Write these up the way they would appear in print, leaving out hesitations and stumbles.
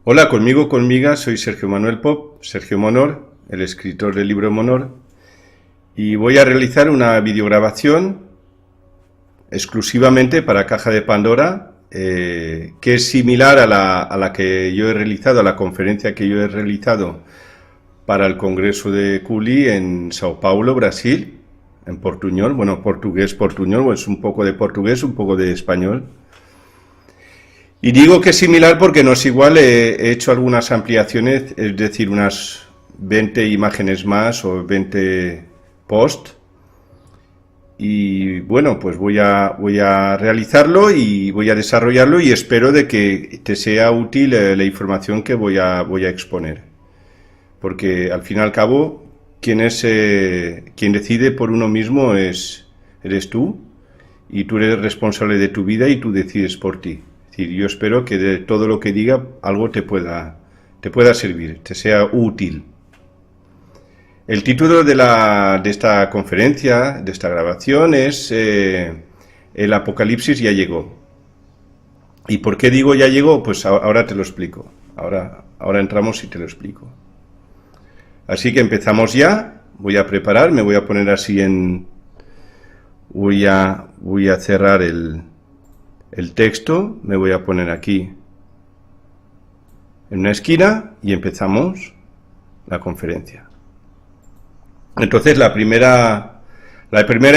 Hola, conmigo, soy Sergio Manuel Pop, Sergio Monor, el escritor del libro Monor, y voy a realizar una videograbación exclusivamente para Caja de Pandora, que es similar a la que yo he realizado, a la conferencia que yo he realizado para el Congreso de Culi en Sao Paulo, Brasil, en portuñol, bueno, portugués-portuñol, pues un poco de portugués, un poco de español. Y digo que es similar porque no es igual, he hecho algunas ampliaciones, es decir, unas 20 imágenes más o 20 post. Y bueno, pues voy a realizarlo y voy a desarrollarlo y espero de que te sea útil la información que voy a exponer. Porque al fin y al cabo, quien decide por uno mismo eres tú, y tú eres responsable de tu vida y tú decides por ti. Es decir, yo espero que de todo lo que diga algo te pueda servir, te sea útil. El título de esta conferencia, de esta grabación, es El Apocalipsis ya llegó. ¿Y por qué digo ya llegó? Pues ahora te lo explico. Ahora entramos y te lo explico. Así que empezamos ya. Voy a preparar, me voy a poner así en... Voy a cerrar el texto, me voy a poner aquí en una esquina y empezamos la conferencia. Entonces la primera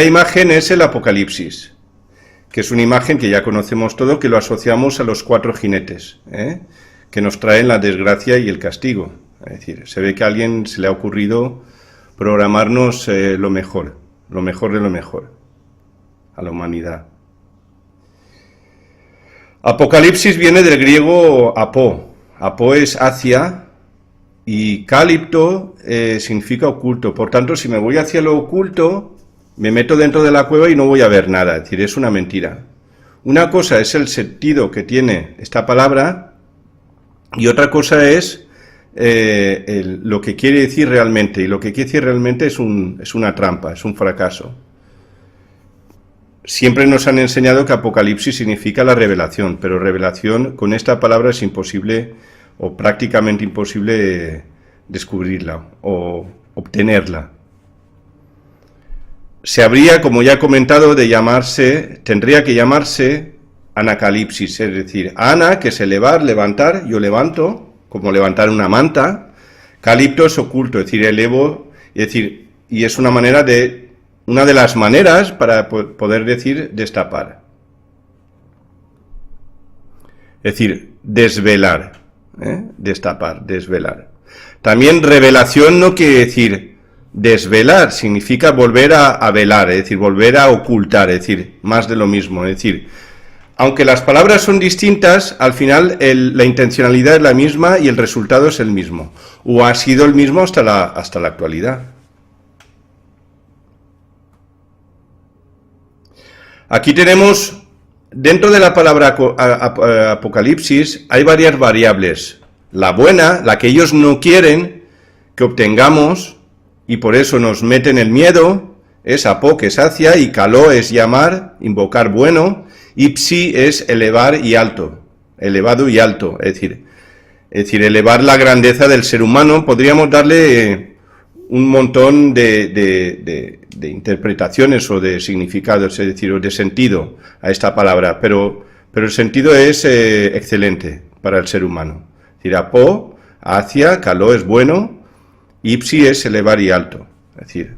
imagen es el Apocalipsis, que es una imagen que ya conocemos todo, que lo asociamos a los 4 jinetes, que nos traen la desgracia y el castigo. Es decir, se ve que a alguien se le ha ocurrido programarnos lo mejor de lo mejor a la humanidad. Apocalipsis viene del griego apo. Apo es hacia y calipto significa oculto. Por tanto, si me voy hacia lo oculto, me meto dentro de la cueva y no voy a ver nada. Es decir, es una mentira. Una cosa es el sentido que tiene esta palabra y otra cosa es lo que quiere decir realmente. Y lo que quiere decir realmente es una trampa, es un fracaso. Siempre nos han enseñado que Apocalipsis significa la revelación, pero revelación con esta palabra es imposible o prácticamente imposible descubrirla o obtenerla. Se habría, como ya he comentado, tendría que llamarse Anacalipsis, es decir, ana, que es elevar, levantar, yo levanto, como levantar una manta, calipto es oculto, es decir, elevo, y es una de las maneras para poder decir destapar. Es decir, desvelar, destapar, desvelar. También revelación no quiere decir desvelar, significa volver a velar, es decir, volver a ocultar, es decir, más de lo mismo. Es decir, aunque las palabras son distintas, al final la intencionalidad es la misma y el resultado es el mismo, o ha sido el mismo hasta la actualidad. Aquí tenemos, dentro de la palabra Apocalipsis, hay varias variables. La buena, la que ellos no quieren que obtengamos, y por eso nos meten el miedo, es apo, que es hacia, y caló es llamar, invocar bueno, y psi es elevar y alto, elevado y alto, es decir, elevar la grandeza del ser humano. Podríamos darle un montón de interpretaciones o de significados, es decir, o de sentido a esta palabra, pero el sentido es excelente para el ser humano. Es decir, apo, hacia, caló es bueno, ipsi es elevar y alto, es decir,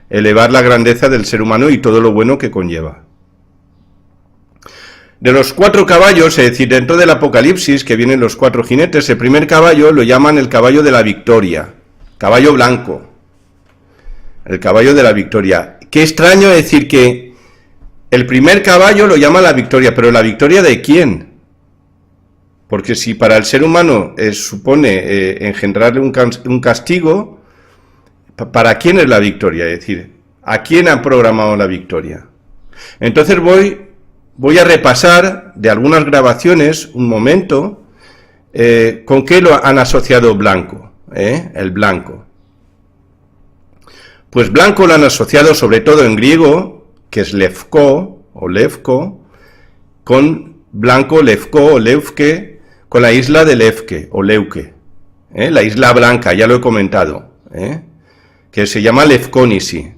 elevar la grandeza del ser humano y todo lo bueno que conlleva. De los 4 caballos, es decir, dentro del Apocalipsis, que vienen los 4 jinetes, el primer caballo lo llaman el caballo de la victoria, caballo blanco. El caballo de la victoria. Qué extraño decir que el primer caballo lo llama la victoria, pero ¿la victoria de quién? Porque si para el ser humano supone engendrarle un castigo, ¿para quién es la victoria? Es decir, ¿a quién ha programado la victoria? Entonces voy a repasar de algunas grabaciones un momento con qué lo han asociado blanco, el blanco. Pues blanco lo han asociado sobre todo en griego, que es levko o levko, con blanco, levko o levke, con la isla de Levke, o Leuke, la isla blanca, ya lo he comentado, que se llama Lefkonisi.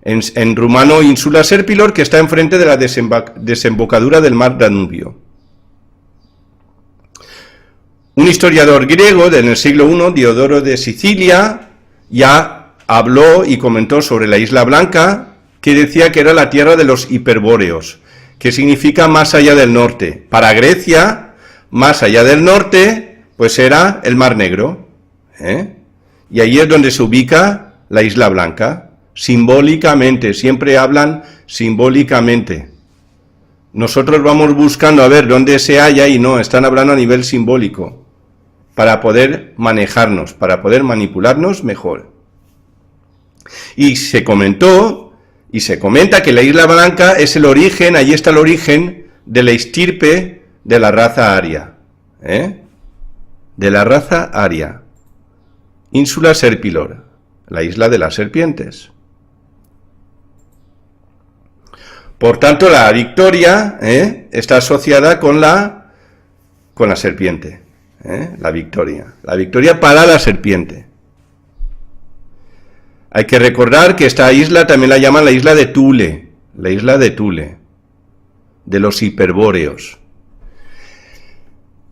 En rumano, Insula Serpilor, que está enfrente de la desembocadura del mar Danubio. Un historiador griego en el siglo I, Diodoro de Sicilia, ya habló y comentó sobre la Isla Blanca, que decía que era la tierra de los hiperbóreos, que significa más allá del norte. Para Grecia, más allá del norte, pues era el Mar Negro, y ahí es donde se ubica la Isla Blanca. Simbólicamente, siempre hablan simbólicamente. Nosotros vamos buscando a ver dónde se halla y no, están hablando a nivel simbólico, para poder manejarnos, para poder manipularnos mejor. Y se comentó, y se comenta que la Isla Blanca es el origen, allí está el origen de la estirpe de la raza aria, de la raza aria. Insula Serpilor, la isla de las serpientes. Por tanto, la victoria está asociada con la serpiente, la victoria para la serpiente. Hay que recordar que esta isla también la llaman la isla de Thule, de los hiperbóreos.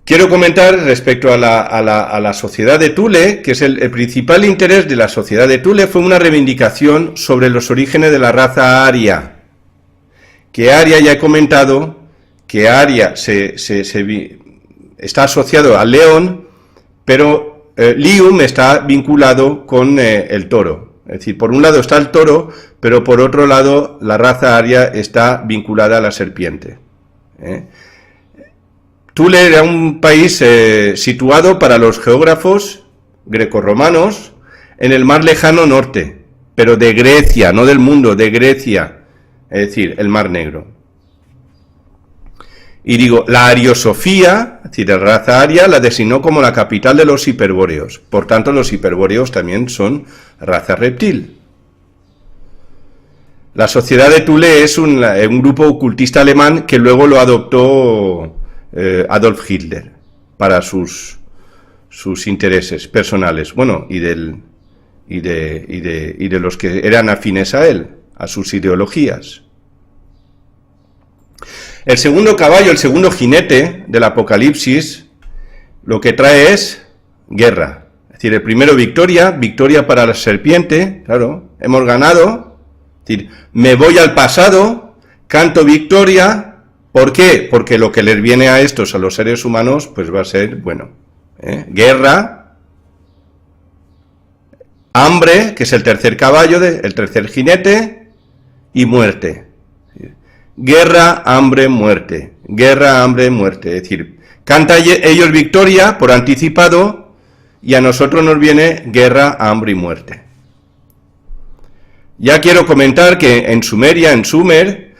Quiero comentar respecto a la sociedad de Thule, que es el principal interés de la sociedad de Thule fue una reivindicación sobre los orígenes de la raza aria. Que Aria, ya he comentado, que Aria está asociado al león, pero Lium está vinculado con el toro. Es decir, por un lado está el toro, pero por otro lado la raza aria está vinculada a la serpiente. Thule era un país situado para los geógrafos grecorromanos en el mar lejano norte, pero de Grecia, no del mundo, de Grecia. Es decir, el Mar Negro. Y digo, la ariosofía, es decir, la raza aria, la designó como la capital de los hiperbóreos. Por tanto, los hiperbóreos también son raza reptil. La sociedad de Thule es un grupo ocultista alemán que luego lo adoptó Adolf Hitler para sus intereses personales. Bueno, y de los que eran afines a él, a sus ideologías. El segundo caballo, el segundo jinete del Apocalipsis, lo que trae es guerra. Es decir, el primero victoria para la serpiente, claro, hemos ganado. Es decir, me voy al pasado, canto victoria. ¿Por qué? Porque lo que les viene a estos, a los seres humanos, pues va a ser, bueno, guerra, hambre, que es el tercer caballo, el tercer jinete, y muerte. Guerra, hambre, muerte. Guerra, hambre, muerte. Es decir, canta ellos victoria por anticipado y a nosotros nos viene guerra, hambre y muerte. Ya quiero comentar que en Sumeria, en Sumer,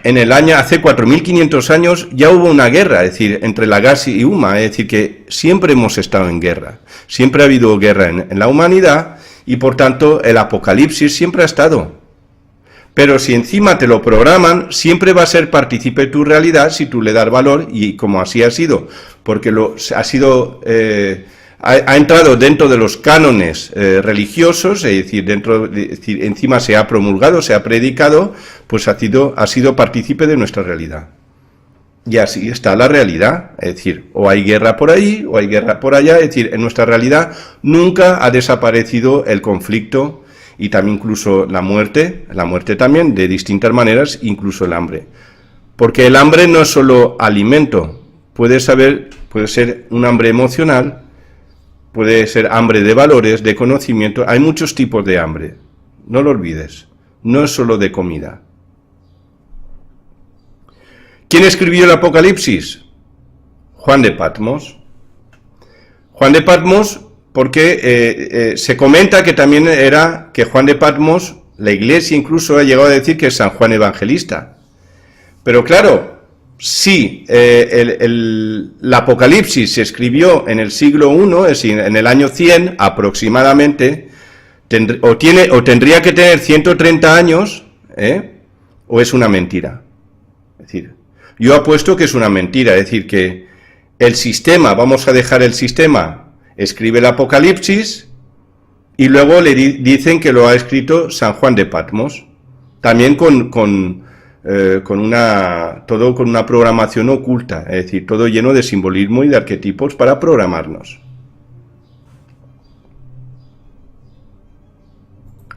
en el año, hace 4.500 años, ya hubo una guerra, es decir, entre Lagash y Uma, es decir, que siempre hemos estado en guerra. Siempre ha habido guerra en la humanidad y, por tanto, el Apocalipsis siempre ha estado. Pero si encima te lo programan, siempre va a ser partícipe de tu realidad si tú le das valor, y como así ha sido, porque ha entrado dentro de los cánones religiosos, es decir, encima se ha promulgado, se ha predicado, pues ha sido partícipe de nuestra realidad. Y así está la realidad, es decir, o hay guerra por ahí, o hay guerra por allá, es decir, en nuestra realidad nunca ha desaparecido el conflicto, y también incluso la muerte también, de distintas maneras, incluso el hambre. Porque el hambre no es solo alimento, puede ser un hambre emocional, puede ser hambre de valores, de conocimiento, hay muchos tipos de hambre, no lo olvides, no es solo de comida. ¿Quién escribió el Apocalipsis? Juan de Patmos. Juan de Patmos, porque se comenta que también que Juan de Patmos, la Iglesia incluso ha llegado a decir que es San Juan Evangelista. Pero claro, si el Apocalipsis se escribió en el siglo I, es decir, en el año 100 aproximadamente, tendría que tener 130 años, o es una mentira. Es decir, yo apuesto que es una mentira, es decir, que el sistema, vamos a dejar el sistema, escribe el Apocalipsis, y luego le dicen que lo ha escrito San Juan de Patmos, también con una programación oculta, es decir, todo lleno de simbolismo y de arquetipos para programarnos.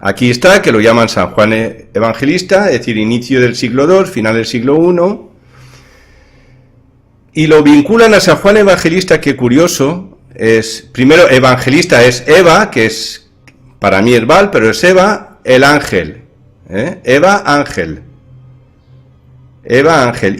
Aquí está, que lo llaman San Juan Evangelista, es decir, inicio del siglo II, final del siglo I, y lo vinculan a San Juan Evangelista, qué curioso, primero evangelista es Eva, que es, para mí es Val, pero es Eva, el ángel, Eva ángel,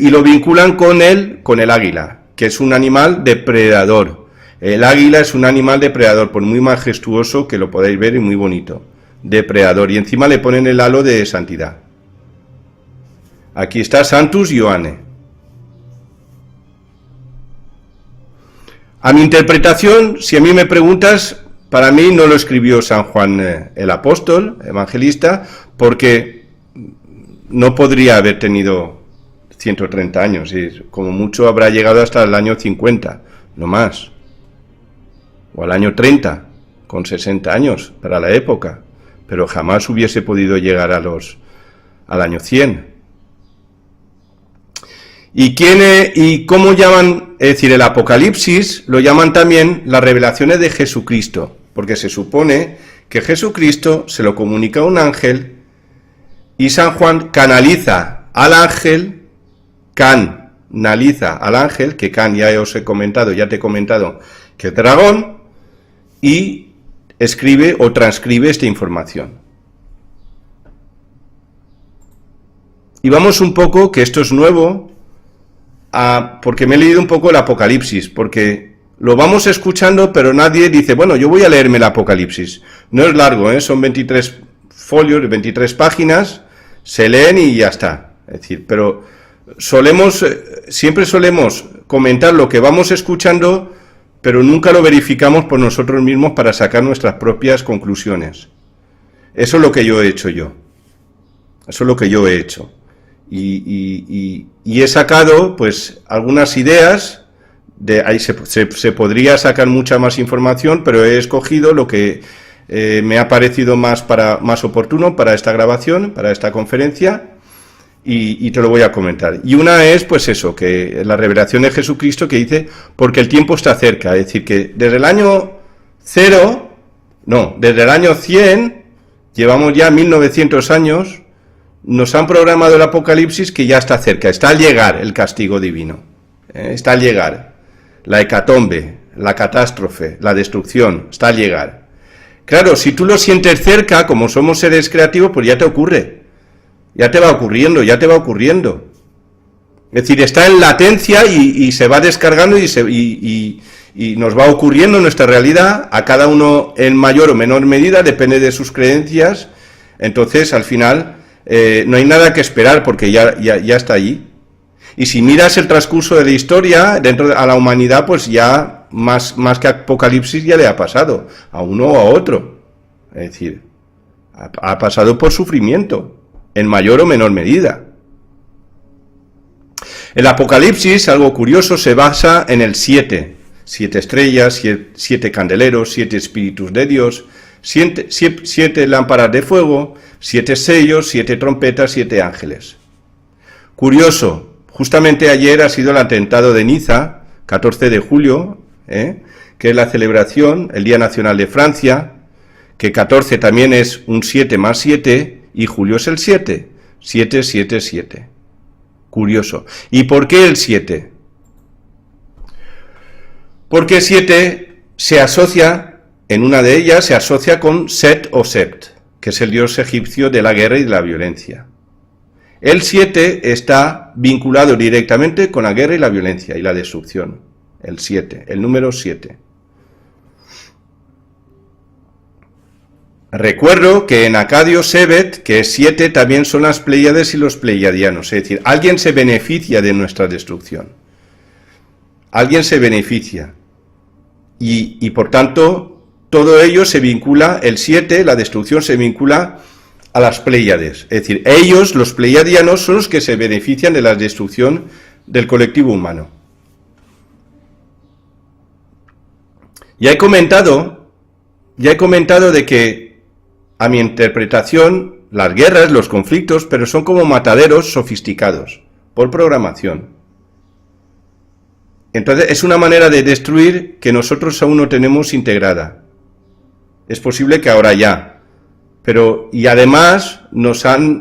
y lo vinculan con el águila, que es un animal depredador. El águila es un animal depredador, por muy majestuoso que lo podáis ver y muy bonito, depredador, y encima le ponen el halo de santidad. Aquí está Santus Ioanne. A mi interpretación, si a mí me preguntas, para mí no lo escribió San Juan el apóstol, evangelista, porque no podría haber tenido 130 años, y como mucho habrá llegado hasta el año 50, no más, o al año 30, con 60 años para la época, pero jamás hubiese podido llegar al año 100. ¿Y cómo llaman? Es decir, el Apocalipsis lo llaman también las revelaciones de Jesucristo, porque se supone que Jesucristo se lo comunica a un ángel y San Juan canaliza al ángel, que Can ya os he comentado, ya te he comentado que es dragón, y escribe o transcribe esta información. Y vamos un poco, que esto es nuevo, porque me he leído un poco el Apocalipsis, porque lo vamos escuchando, pero nadie dice, bueno, yo voy a leerme el Apocalipsis. No es largo, son 23 folios, 23 páginas, se leen y ya está. Es decir, pero siempre solemos comentar lo que vamos escuchando, pero nunca lo verificamos por nosotros mismos para sacar nuestras propias conclusiones. Eso es lo que yo he hecho yo. Eso es lo que yo he hecho. Y he sacado, pues, algunas ideas, de ahí se podría sacar mucha más información, pero he escogido lo que me ha parecido más oportuno para esta grabación, para esta conferencia, y te lo voy a comentar. Y una es, pues eso, que la revelación de Jesucristo que dice, porque el tiempo está cerca, es decir, que desde el año 100, llevamos ya 1900 años, nos han programado el Apocalipsis que ya está cerca, está al llegar el castigo divino, está al llegar la hecatombe, la catástrofe, la destrucción, está al llegar. Claro, si tú lo sientes cerca, como somos seres creativos, pues ya te ocurre, ya te va ocurriendo. Es decir, está en latencia y se va descargando y nos va ocurriendo nuestra realidad, a cada uno en mayor o menor medida, depende de sus creencias. Entonces, al final, no hay nada que esperar porque ya está allí. Y si miras el transcurso de la historia a la humanidad, pues ya más que Apocalipsis ya le ha pasado a uno o a otro. Es decir, ha pasado por sufrimiento en mayor o menor medida. El Apocalipsis, algo curioso, se basa en el 7 estrellas, 7 candeleros, 7 espíritus de Dios, 7 lámparas de fuego, 7 sellos, 7 trompetas, 7 ángeles. Curioso, justamente ayer ha sido el atentado de Niza, 14 de julio, que es la celebración, el Día Nacional de Francia, que 14 también es un 7 más 7, y julio es el 7, 7, 7, 7. Curioso. ¿Y por qué el 7? Porque 7 se asocia, en una de ellas se asocia con Set o Sept, que es el dios egipcio de la guerra y de la violencia. El 7 está vinculado directamente con la guerra y la violencia y la destrucción. El 7, el número 7. Recuerdo que en Acadio Sebet, que es 7, también son las Pléyades y los pleiadianos, es decir, alguien se beneficia de nuestra destrucción. Alguien se beneficia. Y por tanto, todo ello se vincula, el 7, la destrucción se vincula a las Pléyades. Es decir, ellos, los pleiadianos, son los que se benefician de la destrucción del colectivo humano. Ya he comentado de que, a mi interpretación, las guerras, los conflictos, pero son como mataderos sofisticados, por programación. Entonces, es una manera de destruir que nosotros aún no tenemos integrada. Es posible que ahora ya. Pero, y además,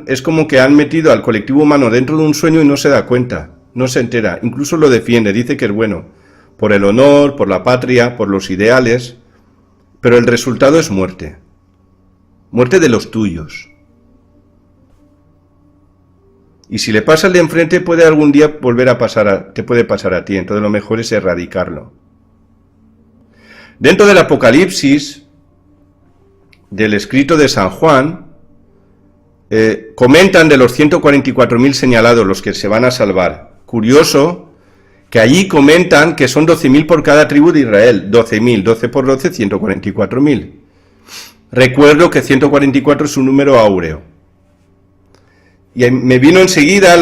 es como que han metido al colectivo humano dentro de un sueño y no se da cuenta, no se entera, incluso lo defiende, dice que es bueno, por el honor, por la patria, por los ideales, pero el resultado es muerte. Muerte de los tuyos. Y si le pasa al de enfrente, puede algún día volver a pasar, te puede pasar a ti, entonces lo mejor es erradicarlo. Dentro del Apocalipsis, del escrito de San Juan, comentan de los 144.000 señalados, los que se van a salvar. Curioso que allí comentan que son 12.000 por cada tribu de Israel. 12.000, 12 por 12, 144.000. Recuerdo que 144 es un número áureo. Y me vino enseguida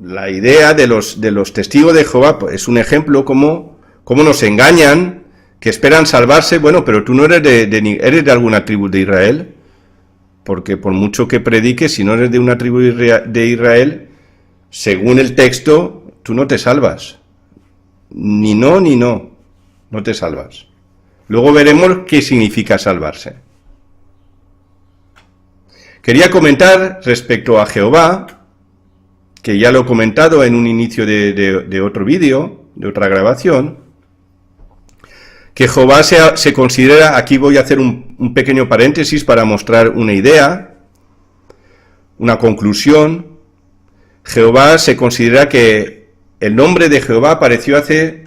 la idea de los testigos de Jehová. Es un ejemplo cómo nos engañan, que esperan salvarse. Bueno, pero tú no eres eres de alguna tribu de Israel, porque por mucho que prediques, si no eres de una tribu de Israel, según el texto, tú no te salvas. Ni no, no te salvas. Luego veremos qué significa salvarse. Quería comentar respecto a Jehová, que ya lo he comentado en un inicio de otro vídeo, de otra grabación, que Jehová se considera, aquí voy a hacer un pequeño paréntesis para mostrar una idea, una conclusión. Jehová se considera que el nombre de Jehová apareció hace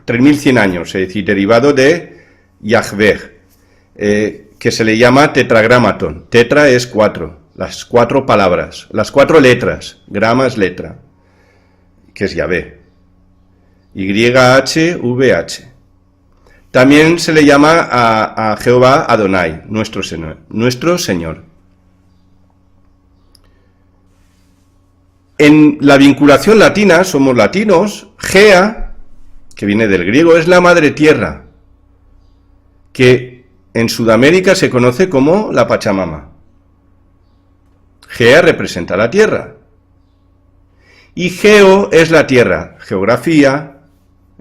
3.100 años, es decir, derivado de Yahvé, que se le llama tetragramaton. Tetra es 4, las 4 palabras, las 4 letras, grama es letra, que es Yahvé. YHVH. También se le llama a Jehová Adonai, nuestro Señor. En la vinculación latina, somos latinos, Gea, que viene del griego, es la madre tierra, que en Sudamérica se conoce como la Pachamama. Gea representa la tierra. Y Geo es la tierra, geografía,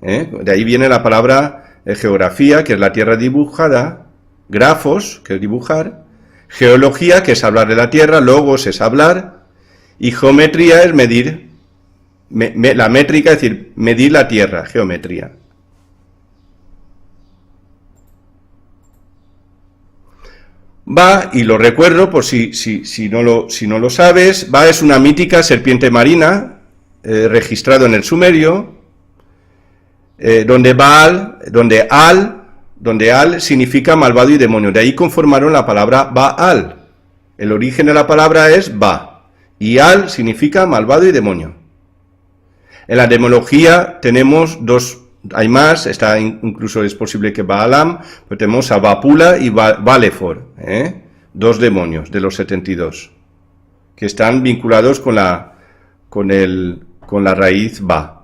de ahí viene la palabra geografía, que es la tierra dibujada, grafos, que es dibujar, geología, que es hablar de la tierra, logos es hablar, y geometría es medir, la métrica, es decir, medir la tierra, geometría. Va, y lo recuerdo por si no lo sabes, Va es una mítica serpiente marina, registrado en el Sumerio, donde Al significa malvado y demonio. De ahí conformaron la palabra Baal. El origen de la palabra es Ba, y Al significa malvado y demonio. En la demología tenemos dos, hay más, incluso es posible que Baalam, pero tenemos a Bapula y Balefor, dos demonios de los 72, que están vinculados con la raíz Ba.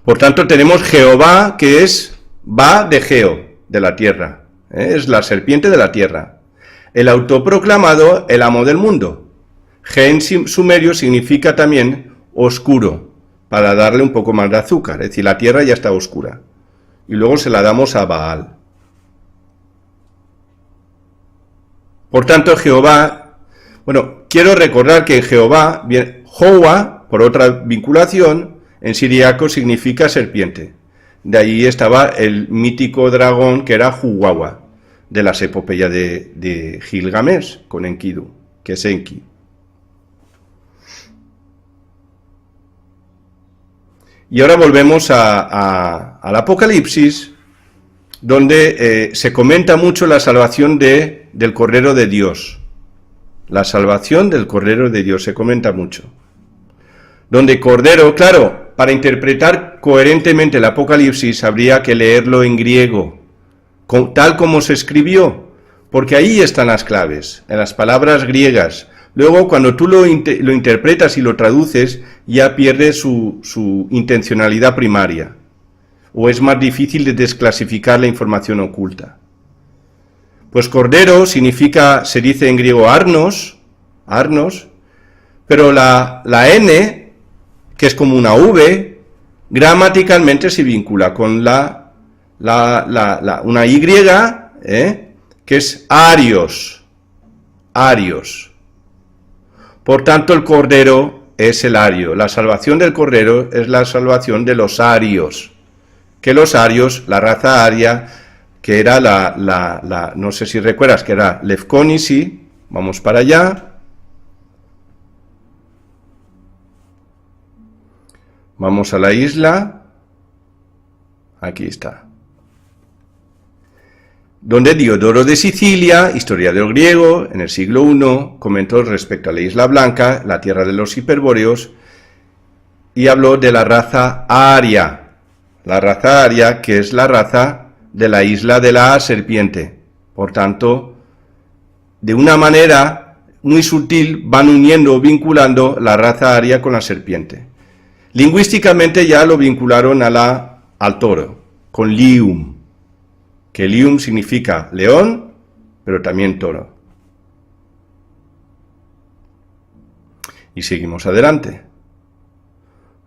Por tanto, tenemos Jehová, que es Ba de Geo, de la tierra. Es la serpiente de la tierra. El autoproclamado, el amo del mundo. Ge en sumerio significa también oscuro, para darle un poco más de azúcar. Es decir, la tierra ya está oscura. Y luego se la damos a Baal. Por tanto, Jehová... Bueno, quiero recordar que Jehová, Jehová, por otra vinculación, en siríaco significa serpiente. De ahí estaba el mítico dragón que era Huwawa, de las epopeyas de Gilgamesh con Enkidu, que es Enki. Y ahora volvemos al Apocalipsis, donde se comenta mucho la salvación del Cordero de Dios. La salvación del Cordero de Dios se comenta mucho. Donde Cordero, claro, para interpretar coherentemente el Apocalipsis habría que leerlo en griego, tal como se escribió, porque ahí están las claves, en las palabras griegas. luego cuando tú lo interpretas y lo traduces, ya pierde su intencionalidad primaria, o es más difícil de desclasificar la información oculta. Pues cordero significa, se dice en griego arnos, pero la N, que es como una V, gramaticalmente se vincula con una Y, que es arios. Por tanto, el cordero es el ario. La salvación del cordero es la salvación de los arios. Que los arios, la raza aria, que era no sé si recuerdas, que era Lefkonisi, vamos para allá. Vamos a la isla, aquí está, donde Diodoro de Sicilia, historiador griego, en el siglo I, comentó respecto a la Isla Blanca, la tierra de los hiperbóreos, y habló de la raza aria, que es la raza de la isla de la serpiente. Por tanto, de una manera muy sutil van uniendo o vinculando la raza aria con la serpiente. Lingüísticamente ya lo vincularon al toro, con lium, que lium significa león, pero también toro. Y seguimos adelante.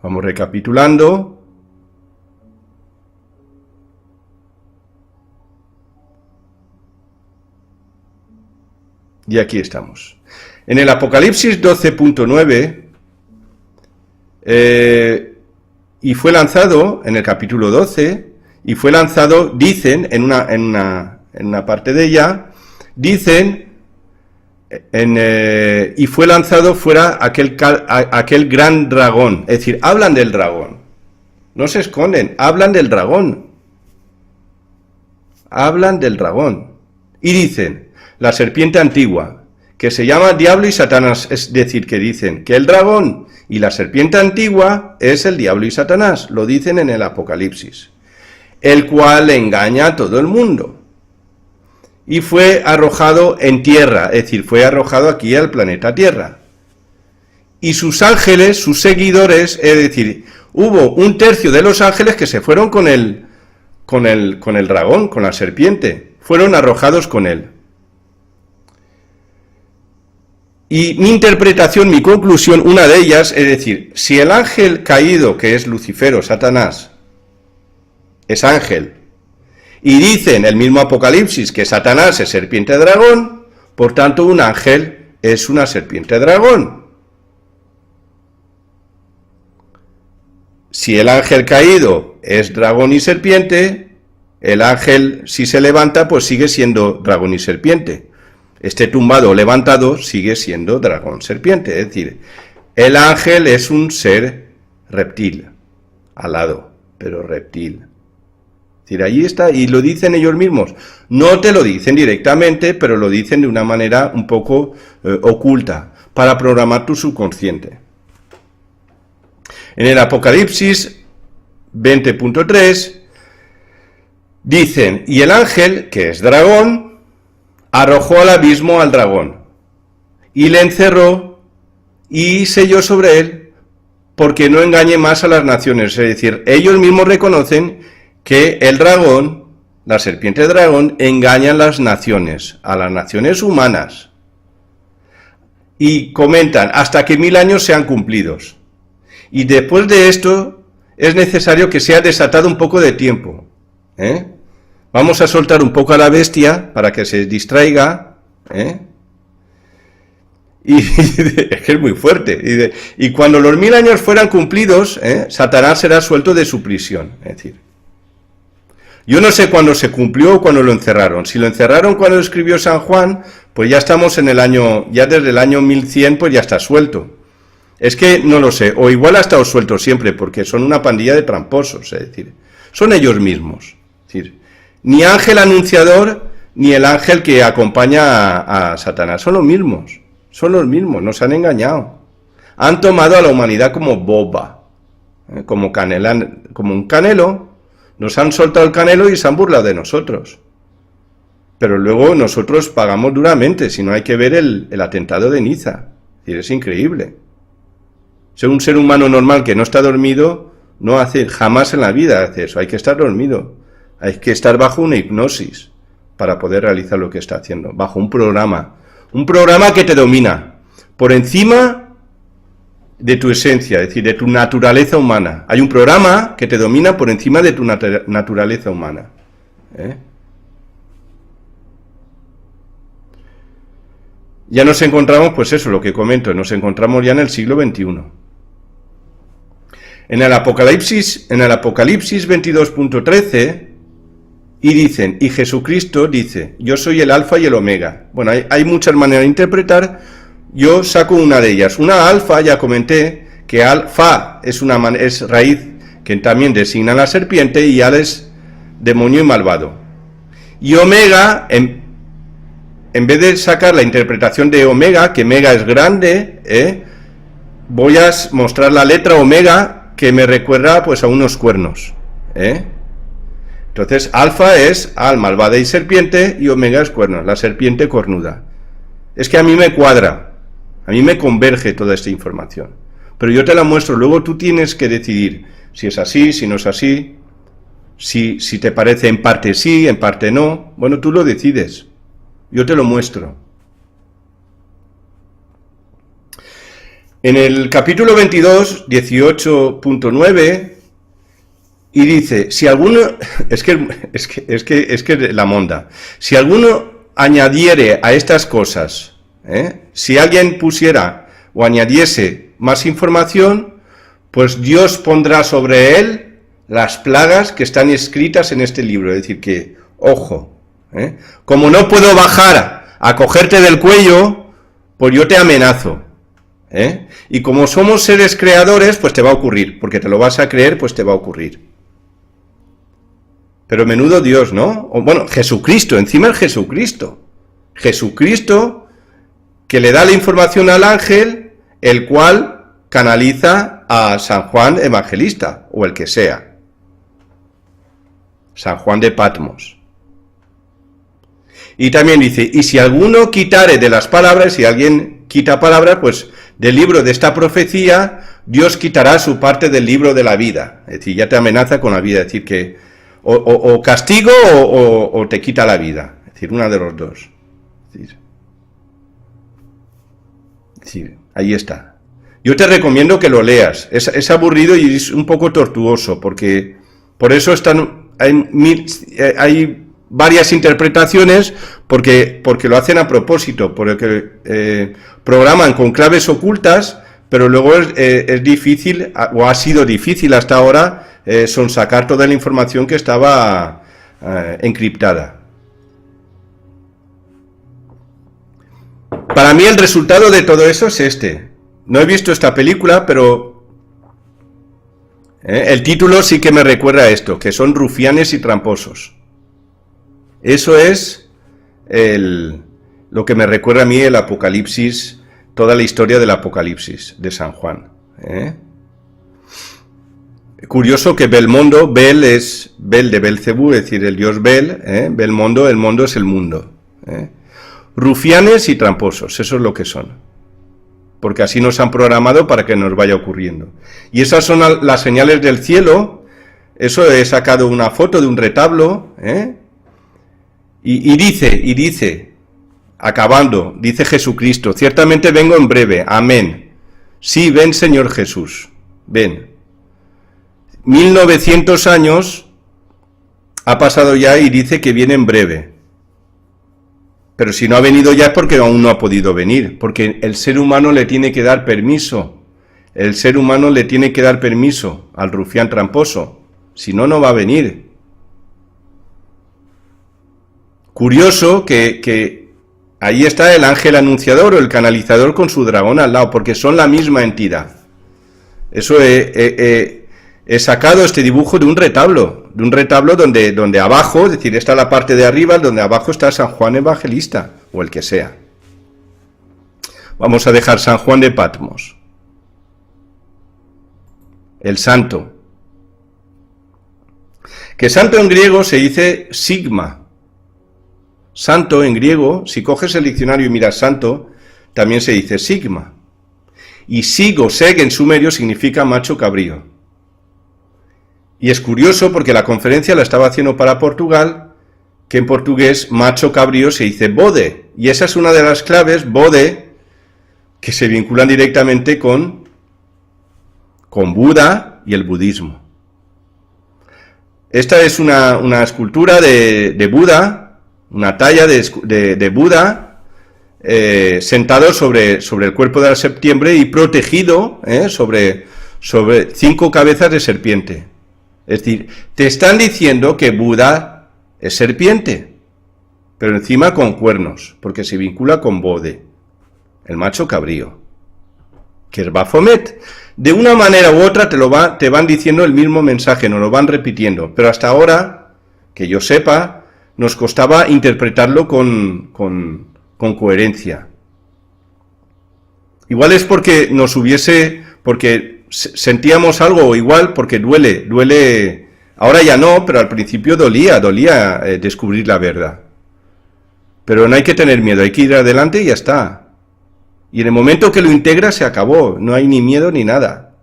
Vamos recapitulando. Y aquí estamos. En el Apocalipsis 12.9, y fue lanzado, en el capítulo 12, y fue lanzado, dicen, en una parte de ella, dicen, y fue lanzado fuera aquel gran dragón. Es decir, hablan del dragón. No se esconden, hablan del dragón. Hablan del dragón. Y dicen, la serpiente antigua, que se llama Diablo y Satanás, es decir, que dicen que el dragón y la serpiente antigua es el diablo y Satanás, lo dicen en el Apocalipsis, el cual engaña a todo el mundo. Y fue arrojado en tierra, es decir, fue arrojado aquí al planeta Tierra. Y sus ángeles, sus seguidores, es decir, hubo un tercio de los ángeles que se fueron con el dragón, con la serpiente, fueron arrojados con él. Y mi interpretación, mi conclusión, una de ellas, es decir, si el ángel caído, que es Lucifer o Satanás, es ángel, y dice en el mismo Apocalipsis que Satanás es serpiente dragón, por tanto un ángel es una serpiente dragón. Si el ángel caído es dragón y serpiente, el ángel si se levanta pues sigue siendo dragón y serpiente. Este tumbado o levantado sigue siendo dragón serpiente, es decir, el ángel es un ser reptil, alado, pero reptil. Es decir, ahí está, y lo dicen ellos mismos. No te lo dicen directamente, pero lo dicen de una manera un poco oculta, para programar tu subconsciente. En el Apocalipsis 20.3 dicen, y el ángel, que es dragón, arrojó al abismo al dragón, y le encerró, y selló sobre él, porque no engañe más a las naciones. Es decir, ellos mismos reconocen que el dragón, la serpiente dragón, engaña a las naciones humanas. Y comentan, hasta que 1000 años sean cumplidos. Y después de esto, es necesario que sea desatado un poco de tiempo, Vamos a soltar un poco a la bestia para que se distraiga, Y es que es muy fuerte. Y cuando los 1000 años fueran cumplidos, Satanás será suelto de su prisión. Es decir, yo no sé cuándo se cumplió o cuándo lo encerraron. Si lo encerraron cuando escribió San Juan, pues ya estamos en el año, ya desde el año 1100, pues ya está suelto. Es que no lo sé, o igual ha estado suelto siempre, porque son una pandilla de tramposos, es decir, son ellos mismos. Es decir, ni ángel anunciador, ni el ángel que acompaña a Satanás, son los mismos, nos han engañado. Han tomado a la humanidad como boba, como un canelo, nos han soltado el canelo y se han burlado de nosotros. Pero luego nosotros pagamos duramente, si no hay que ver el atentado de Niza. Es increíble. Ser un ser humano normal que no está dormido, no hace, jamás en la vida hace eso. Hay que estar dormido. Hay que estar bajo una hipnosis para poder realizar lo que está haciendo. Bajo un programa. Un programa que te domina. Por encima de tu esencia, es decir, de tu naturaleza humana. Hay un programa que te domina por encima de tu naturaleza humana. Ya nos encontramos, pues eso, lo que comento, nos encontramos ya en el siglo XXI. En el Apocalipsis 22.13, y dicen, y Jesucristo dice, yo soy el alfa y el omega. Bueno, hay muchas maneras de interpretar, yo saco una de ellas. Una alfa, ya comenté, que alfa es raíz que también designa a la serpiente, y al es demonio y malvado. Y omega, en vez de sacar la interpretación de omega, que mega es grande, voy a mostrar la letra omega, que me recuerda pues a unos cuernos. Entonces, alfa es al, malvada y serpiente, y omega es cuerno, la serpiente cornuda. Es que a mí me cuadra, a mí me converge toda esta información. Pero yo te la muestro, luego tú tienes que decidir si es así, si no es así, si te parece en parte sí, en parte no. Bueno, tú lo decides, yo te lo muestro. En el capítulo 22, 18.9, y dice, si alguno, es que la monda, si alguno añadiere a estas cosas, si alguien pusiera o añadiese más información, pues Dios pondrá sobre él las plagas que están escritas en este libro. Es decir, que, ojo, como no puedo bajar a cogerte del cuello, pues yo te amenazo. Y como somos seres creadores, pues te va a ocurrir, porque te lo vas a creer, pues te va a ocurrir. Pero menudo Dios, ¿no? O, bueno, Jesucristo, encima el Jesucristo. Jesucristo que le da la información al ángel, el cual canaliza a San Juan Evangelista, o el que sea. San Juan de Patmos. Y también dice, y si alguno quitare de las palabras, si alguien quita palabras, pues del libro de esta profecía, Dios quitará su parte del libro de la vida. Es decir, ya te amenaza con la vida, es decir, que o castigo o te quita la vida. Es decir, una de los dos. Es decir, ahí está. Yo te recomiendo que lo leas. Es aburrido y es un poco tortuoso, porque por eso hay varias interpretaciones, porque lo hacen a propósito, porque programan con claves ocultas, pero luego es difícil, o ha sido difícil hasta ahora, sonsacar toda la información que estaba encriptada. Para mí el resultado de todo eso es este. No he visto esta película, pero el título sí que me recuerda a esto, que son rufianes y tramposos. Eso es lo que me recuerda a mí el Apocalipsis, toda la historia del Apocalipsis de San Juan. Curioso que Belmondo, Bel es Bel de Belcebú, es decir, el dios Bel, Belmondo, el mundo es el mundo. Rufianes y tramposos, eso es lo que son. Porque así nos han programado para que nos vaya ocurriendo. Y esas son las señales del cielo. Eso he sacado una foto de un retablo, y dice, acabando, dice Jesucristo, ciertamente vengo en breve, amén. Sí, ven Señor Jesús, ven. 1900 años ha pasado ya y dice que viene en breve. Pero si no ha venido ya es porque aún no ha podido venir, porque el ser humano le tiene que dar permiso. El ser humano le tiene que dar permiso al rufián tramposo, si no, no va a venir. Curioso que ahí está el ángel anunciador o el canalizador con su dragón al lado, porque son la misma entidad. Eso he sacado este dibujo de un retablo donde abajo, es decir, está la parte de arriba, donde abajo está San Juan Evangelista, o el que sea. Vamos a dejar San Juan de Patmos, el santo. Que santo en griego se dice sigma. Santo en griego, si coges el diccionario y miras santo, también se dice sigma. y Sig o Seg en sumerio significa macho cabrío. Y es curioso porque la conferencia la estaba haciendo para Portugal, que en portugués macho cabrío se dice bode, y esa es una de las claves, bode, que se vinculan directamente con Buda y el budismo. Esta es una escultura de Buda, una talla de Buda, sentado sobre el cuerpo de la serpiente y protegido sobre 5 cabezas de serpiente. Es decir, te están diciendo que Buda es serpiente, pero encima con cuernos, porque se vincula con Bode, el macho cabrío, que es Baphomet. De una manera u otra te van diciendo el mismo mensaje, nos lo van repitiendo, pero hasta ahora, que yo sepa, nos costaba interpretarlo con coherencia. Igual es porque porque sentíamos algo igual, porque duele, ahora ya no, pero al principio dolía descubrir la verdad. Pero no hay que tener miedo, hay que ir adelante y ya está. Y en el momento que lo integra se acabó, no hay ni miedo ni nada.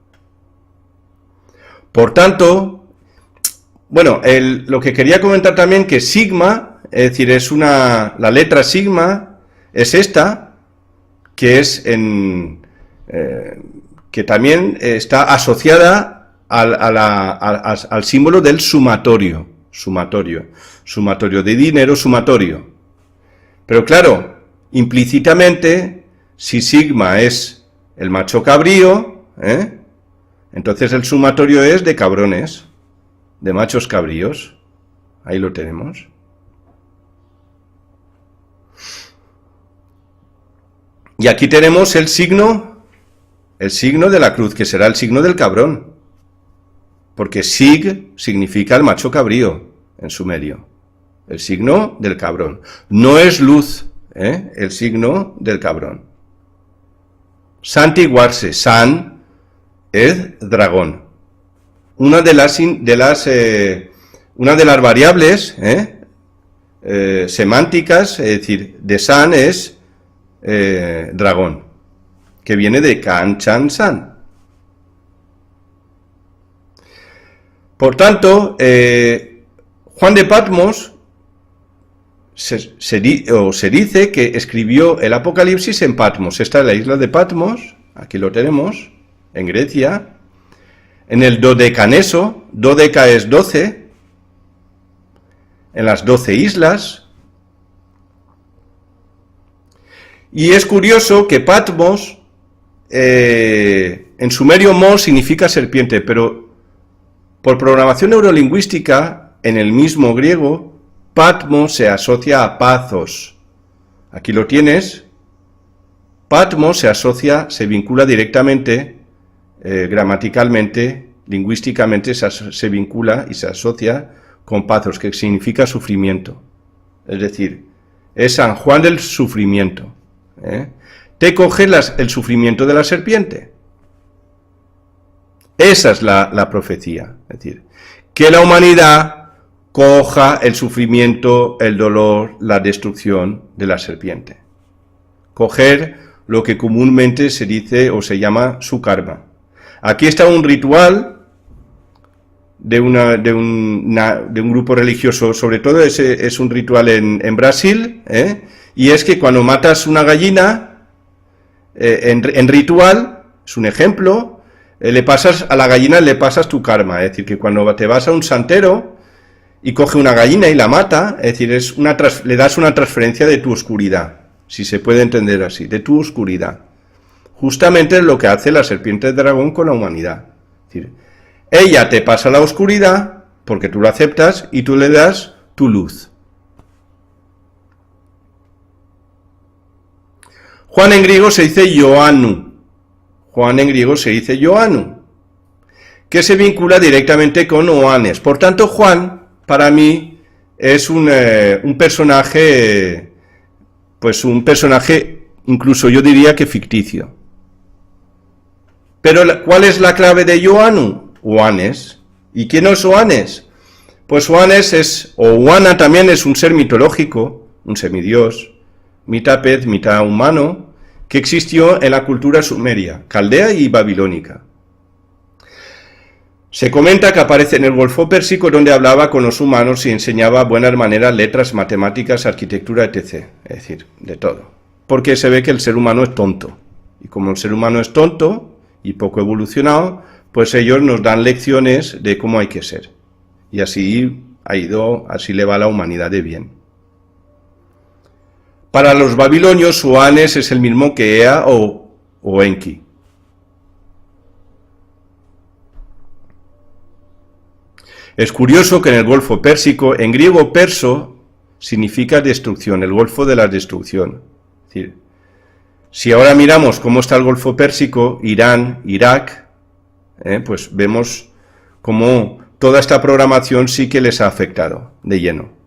Por tanto, bueno, lo que quería comentar también que sigma, es decir, la letra sigma es esta, que es que también está asociada al símbolo del sumatorio de dinero, sumatorio. Pero claro, implícitamente, si sigma es el macho cabrío, entonces el sumatorio es de cabrones, de machos cabríos. Ahí lo tenemos. Y aquí tenemos el signo de la cruz, que será el signo del cabrón. Porque sig significa el macho cabrío en sumerio. El signo del cabrón. No es luz, el signo del cabrón. Santiguarse, san es dragón. Una de las variables semánticas, es decir, de san es dragón, que viene de Kan Chan San. Por tanto, Juan de Patmos se dice que escribió el Apocalipsis en Patmos. Esta es la isla de Patmos, aquí lo tenemos, en Grecia, en el Dodecaneso, Dodeca es 12, en las 12 islas. Y es curioso que Patmos, en sumerio mos significa serpiente, pero por programación neurolingüística, en el mismo griego, Patmos se asocia a Pazos. Aquí lo tienes. Patmos se vincula directamente, gramaticalmente, lingüísticamente, se vincula y se asocia con Pazos, que significa sufrimiento. Es decir, es San Juan del sufrimiento. Te coge el sufrimiento de la serpiente. Esa es la profecía. Es decir, que la humanidad coja el sufrimiento, el dolor, la destrucción de la serpiente. Coger lo que comúnmente se dice o se llama su karma. Aquí está un ritual de un grupo religioso, sobre todo es un ritual en Brasil, y es que cuando matas una gallina, en ritual, es un ejemplo, a la gallina le pasas tu karma, es decir, que cuando te vas a un santero y coge una gallina y la mata, es decir, le das una transferencia de tu oscuridad, si se puede entender así, de tu oscuridad. Justamente es lo que hace la serpiente de dragón con la humanidad. Es decir, ella te pasa la oscuridad porque tú la aceptas y tú le das tu luz. Juan en griego se dice Ioannu. Juan en griego se dice Ioannu, que se vincula directamente con Oanes. Por tanto, Juan, para mí, es un personaje, incluso yo diría que ficticio. Pero, ¿cuál es la clave de Ioannu? Oanes. ¿Y quién es Oanes? Pues Oanes Oana también es un ser mitológico, un semidios, mitad pez, mitad humano, que existió en la cultura sumeria, caldea y babilónica. Se comenta que aparece en el Golfo Pérsico, donde hablaba con los humanos y enseñaba buenas maneras, letras, matemáticas, arquitectura, etc. Es decir, de todo. Porque se ve que el ser humano es tonto. Y como el ser humano es tonto y poco evolucionado, pues ellos nos dan lecciones de cómo hay que ser. Y así así le va a la humanidad de bien. Para los babilonios, Oannes es el mismo que Ea o Enki. Es curioso que en el Golfo Pérsico, en griego perso, significa destrucción, el Golfo de la destrucción. Es decir, si ahora miramos cómo está el Golfo Pérsico, Irán, Irak, pues vemos cómo toda esta programación sí que les ha afectado de lleno.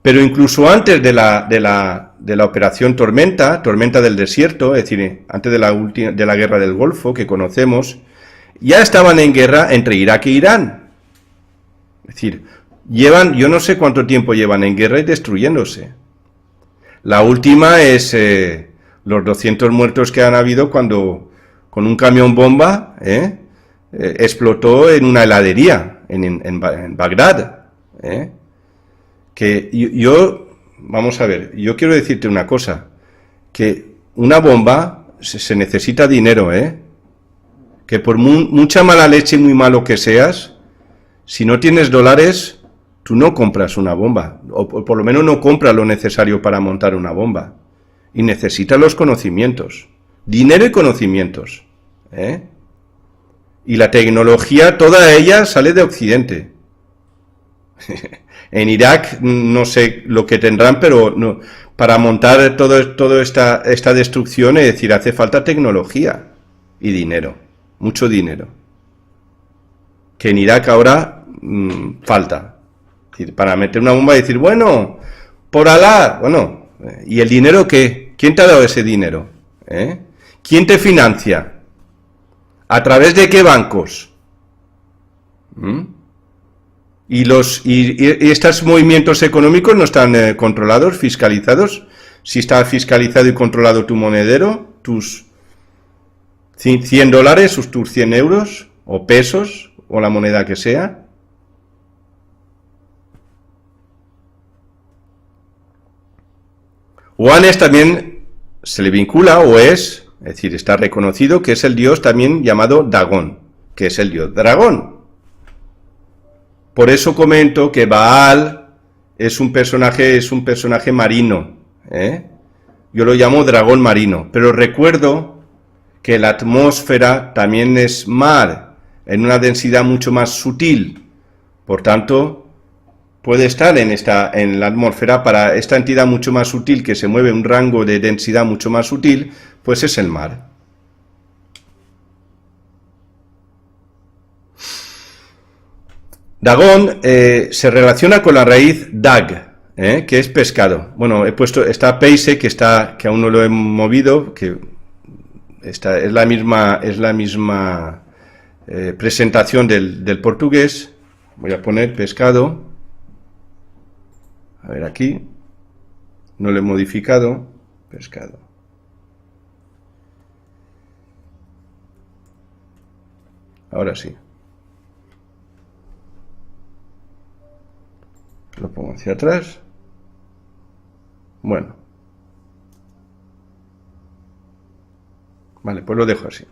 Pero incluso antes de la operación Tormenta del desierto, es decir, antes de la guerra del Golfo que conocemos, ya estaban en guerra entre Irak e Irán. Es decir, yo no sé cuánto tiempo llevan en guerra y destruyéndose. La última es los 200 muertos que han habido cuando con un camión bomba explotó en una heladería en Bagdad. Que vamos a ver, yo quiero decirte una cosa, que una bomba se necesita dinero, que por mucha mala leche y muy malo que seas, si no tienes dólares, tú no compras una bomba, o por lo menos no compras lo necesario para montar una bomba. Y necesitas los conocimientos, dinero y conocimientos. Y la tecnología, toda ella sale de Occidente. En Irak no sé lo que tendrán, pero no, para montar toda esta destrucción, es decir, hace falta tecnología y dinero, mucho dinero. Que en Irak ahora falta. Es decir, para meter una bomba y decir, bueno, por Alá, bueno, ¿y el dinero qué? ¿Quién te ha dado ese dinero? ¿Quién te financia? ¿A través de qué bancos? Y estos movimientos económicos no están controlados, fiscalizados. Si está fiscalizado y controlado tu monedero, tus $100, tus 100 euros, o pesos, o la moneda que sea. Oannes también se le vincula, es decir, está reconocido que es el dios también llamado Dagón, que es el dios dragón. Por eso comento que Baal es un personaje marino, Yo lo llamo dragón marino, pero recuerdo que la atmósfera también es mar, en una densidad mucho más sutil. Por tanto, puede estar en la atmósfera para esta entidad mucho más sutil que se mueve en un rango de densidad mucho más sutil, pues es el mar. Dagón se relaciona con la raíz dag, que es pescado. Bueno, está peise, que aún no lo he movido, que es la misma presentación del portugués. Voy a poner pescado. A ver aquí. No lo he modificado. Pescado. Ahora sí. Lo pongo hacia atrás. Bueno. Vale, pues lo dejo así.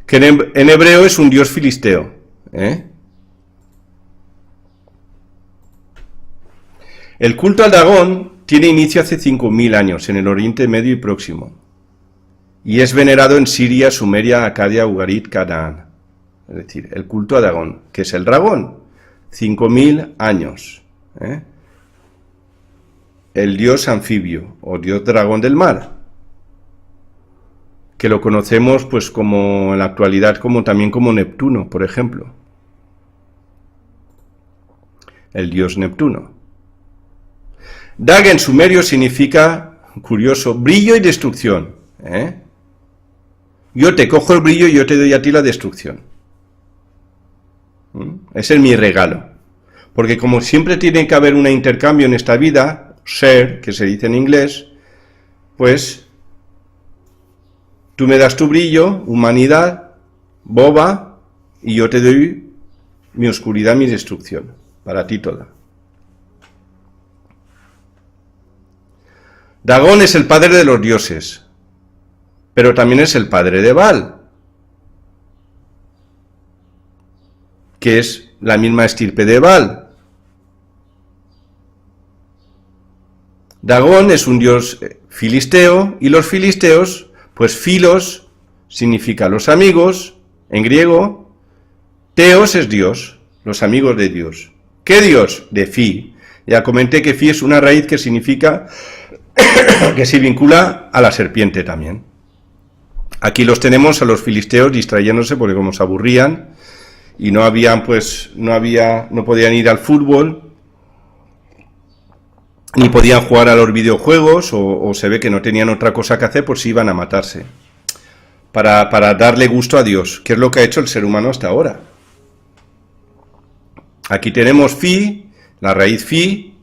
Que en hebreo es un dios filisteo. El culto al Dagón tiene inicio hace 5.000 años en el Oriente Medio y Próximo. Y es venerado en Siria, Sumeria, Acadia, Ugarit, Canaán. Es decir, el culto a Dagón, que es el dragón. 5.000 años. El dios anfibio o dios dragón del mar, que lo conocemos pues como en la actualidad también como Neptuno, por ejemplo. El dios Neptuno. Dag en sumerio significa, curioso, brillo y destrucción. Yo te cojo el brillo y yo te doy a ti la destrucción. Ese es mi regalo. Porque como siempre tiene que haber un intercambio en esta vida, share, que se dice en inglés, pues Tú me das tu brillo, humanidad, boba, y yo te doy mi oscuridad, mi destrucción, para ti toda. Dagón es el padre de los dioses, pero también es el padre de Baal, que es la misma estirpe de Baal. Dagón es un dios filisteo, y los filisteos, pues filos significa los amigos, en griego, teos es Dios, los amigos de Dios. ¿Qué Dios? De Fi. Ya comenté que Fi es una raíz que significa que se vincula a la serpiente también. Aquí los tenemos a los filisteos distrayéndose porque como se aburrían y no podían ir al fútbol, ni podían jugar a los videojuegos, o se ve que no tenían otra cosa que hacer, pues iban a matarse. Para darle gusto a Dios, que es lo que ha hecho el ser humano hasta ahora. Aquí tenemos Fi, la raíz Fi,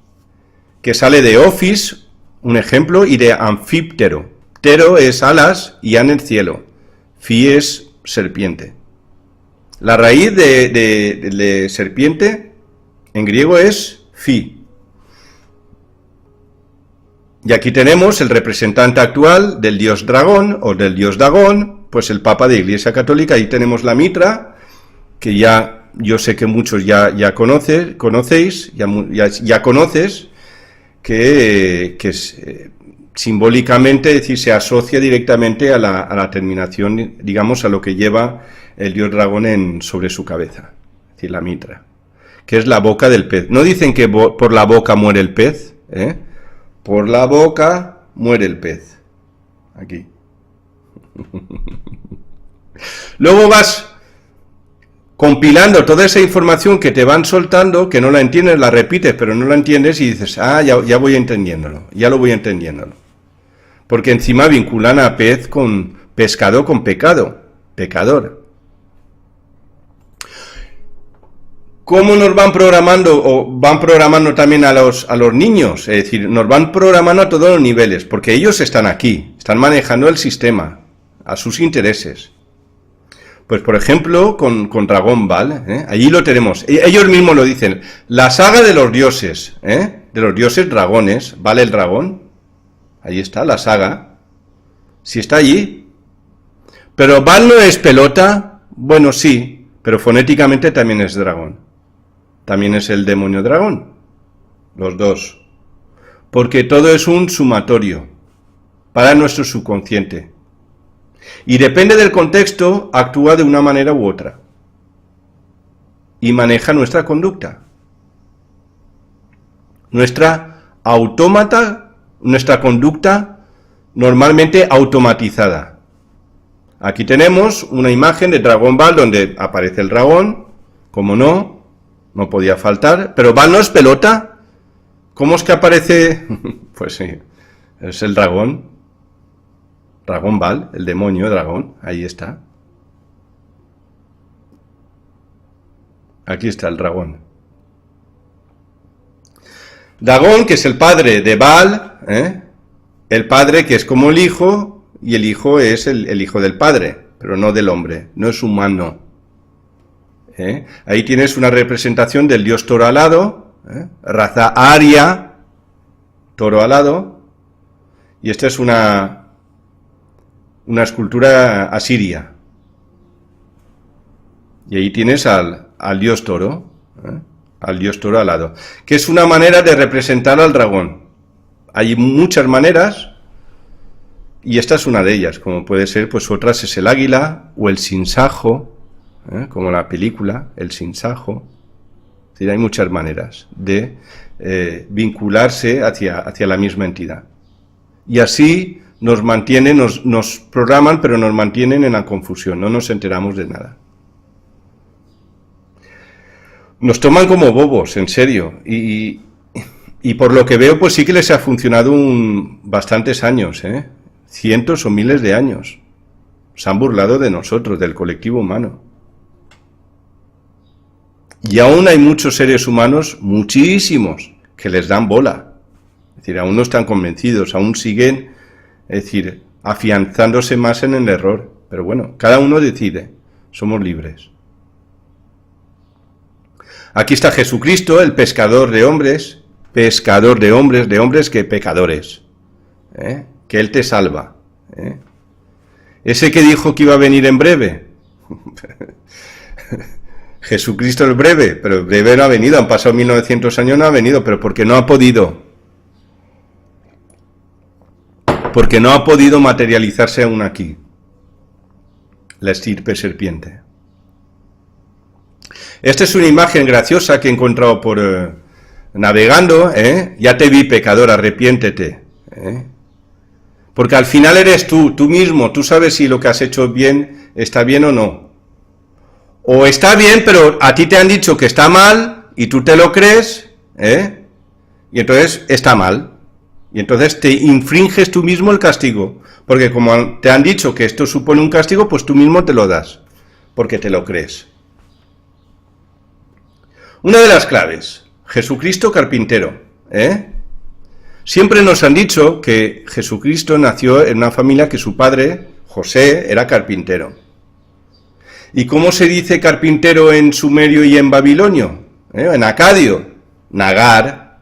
que sale de Office, un ejemplo, y de anfíptero. Ptero es alas y an el cielo. Fi es serpiente. La raíz de serpiente en griego es Fi. Y aquí tenemos el representante actual del dios dragón o del dios Dagón, pues el Papa de Iglesia Católica. Ahí tenemos la mitra, que ya yo sé que muchos ya conoces, que simbólicamente, es decir, se asocia directamente a la terminación, digamos, a lo que lleva el dios dragón sobre su cabeza, es decir, la mitra, que es la boca del pez. ¿No dicen que por la boca muere el pez? Por la boca muere el pez. Aquí. Luego vas compilando toda esa información que te van soltando, que no la entiendes, la repites, pero no la entiendes y dices, ya voy entendiéndolo, ya lo voy entendiéndolo. Porque encima vinculan a pez con pescado con pecado, pecador. ¿Cómo nos van programando, o van programando también a los niños? Es decir, nos van programando a todos los niveles, porque ellos están aquí, están manejando el sistema, a sus intereses. Pues por ejemplo, con Dragon Ball, allí lo tenemos, ellos mismos lo dicen, la saga de los dioses, de los dioses dragones, ¿vale el dragón? Ahí está, la saga, si está allí. Pero Bal no es pelota, bueno sí, pero fonéticamente también es dragón. También es el demonio dragón, los dos. Porque todo es un sumatorio para nuestro subconsciente. Y depende del contexto, actúa de una manera u otra. Y maneja nuestra conducta. Nuestra conducta normalmente automatizada. Aquí tenemos una imagen de Dragon Ball donde aparece el dragón, como no podía faltar, pero Ball no es pelota. ¿Cómo es que aparece? Pues sí, es el dragón. Dragon Ball, el demonio dragón, ahí está. Aquí está el dragón. Dagón, que es el padre de Baal, el padre que es como el hijo, y el hijo es el hijo del padre, pero no del hombre, no es humano. Ahí tienes una representación del dios toro alado, raza aria, toro alado, y esta es una escultura asiria. Y ahí tienes al dios toro, al dios toro alado, que es una manera de representar al dragón. Hay muchas maneras, y esta es una de ellas, como puede ser, pues otras es el águila o el sinsajo, como la película, el sinsajo. Es decir, hay muchas maneras de vincularse hacia la misma entidad. Y así nos mantienen, nos programan, pero nos mantienen en la confusión, no nos enteramos de nada. Nos toman como bobos, en serio, y por lo que veo, pues sí que les ha funcionado bastantes años, cientos o miles de años. Se han burlado de nosotros, del colectivo humano. Y aún hay muchos seres humanos, muchísimos, que les dan bola. Es decir, aún no están convencidos, aún siguen, es decir, afianzándose más en el error. Pero bueno, cada uno decide, somos libres. Aquí está Jesucristo, el pescador de hombres de hombres que pecadores, que Él te salva. Ese que dijo que iba a venir en breve, Jesucristo el breve, pero el breve no ha venido, han pasado 1900 años, no ha venido, pero porque no ha podido. Porque no ha podido materializarse aún aquí, la estirpe serpiente. Esta es una imagen graciosa que he encontrado por navegando, ya te vi pecador, arrepiéntete, porque al final eres tú mismo, tú sabes si lo que has hecho bien está bien o no. O está bien, pero a ti te han dicho que está mal, y tú te lo crees, y entonces está mal. Y entonces te infringes tú mismo el castigo, porque como te han dicho que esto supone un castigo, pues tú mismo te lo das, porque te lo crees. Una de las claves, Jesucristo carpintero, Siempre nos han dicho que Jesucristo nació en una familia que su padre, José, era carpintero. ¿Y cómo se dice carpintero en sumerio y en babilonio? En acadio, nagar.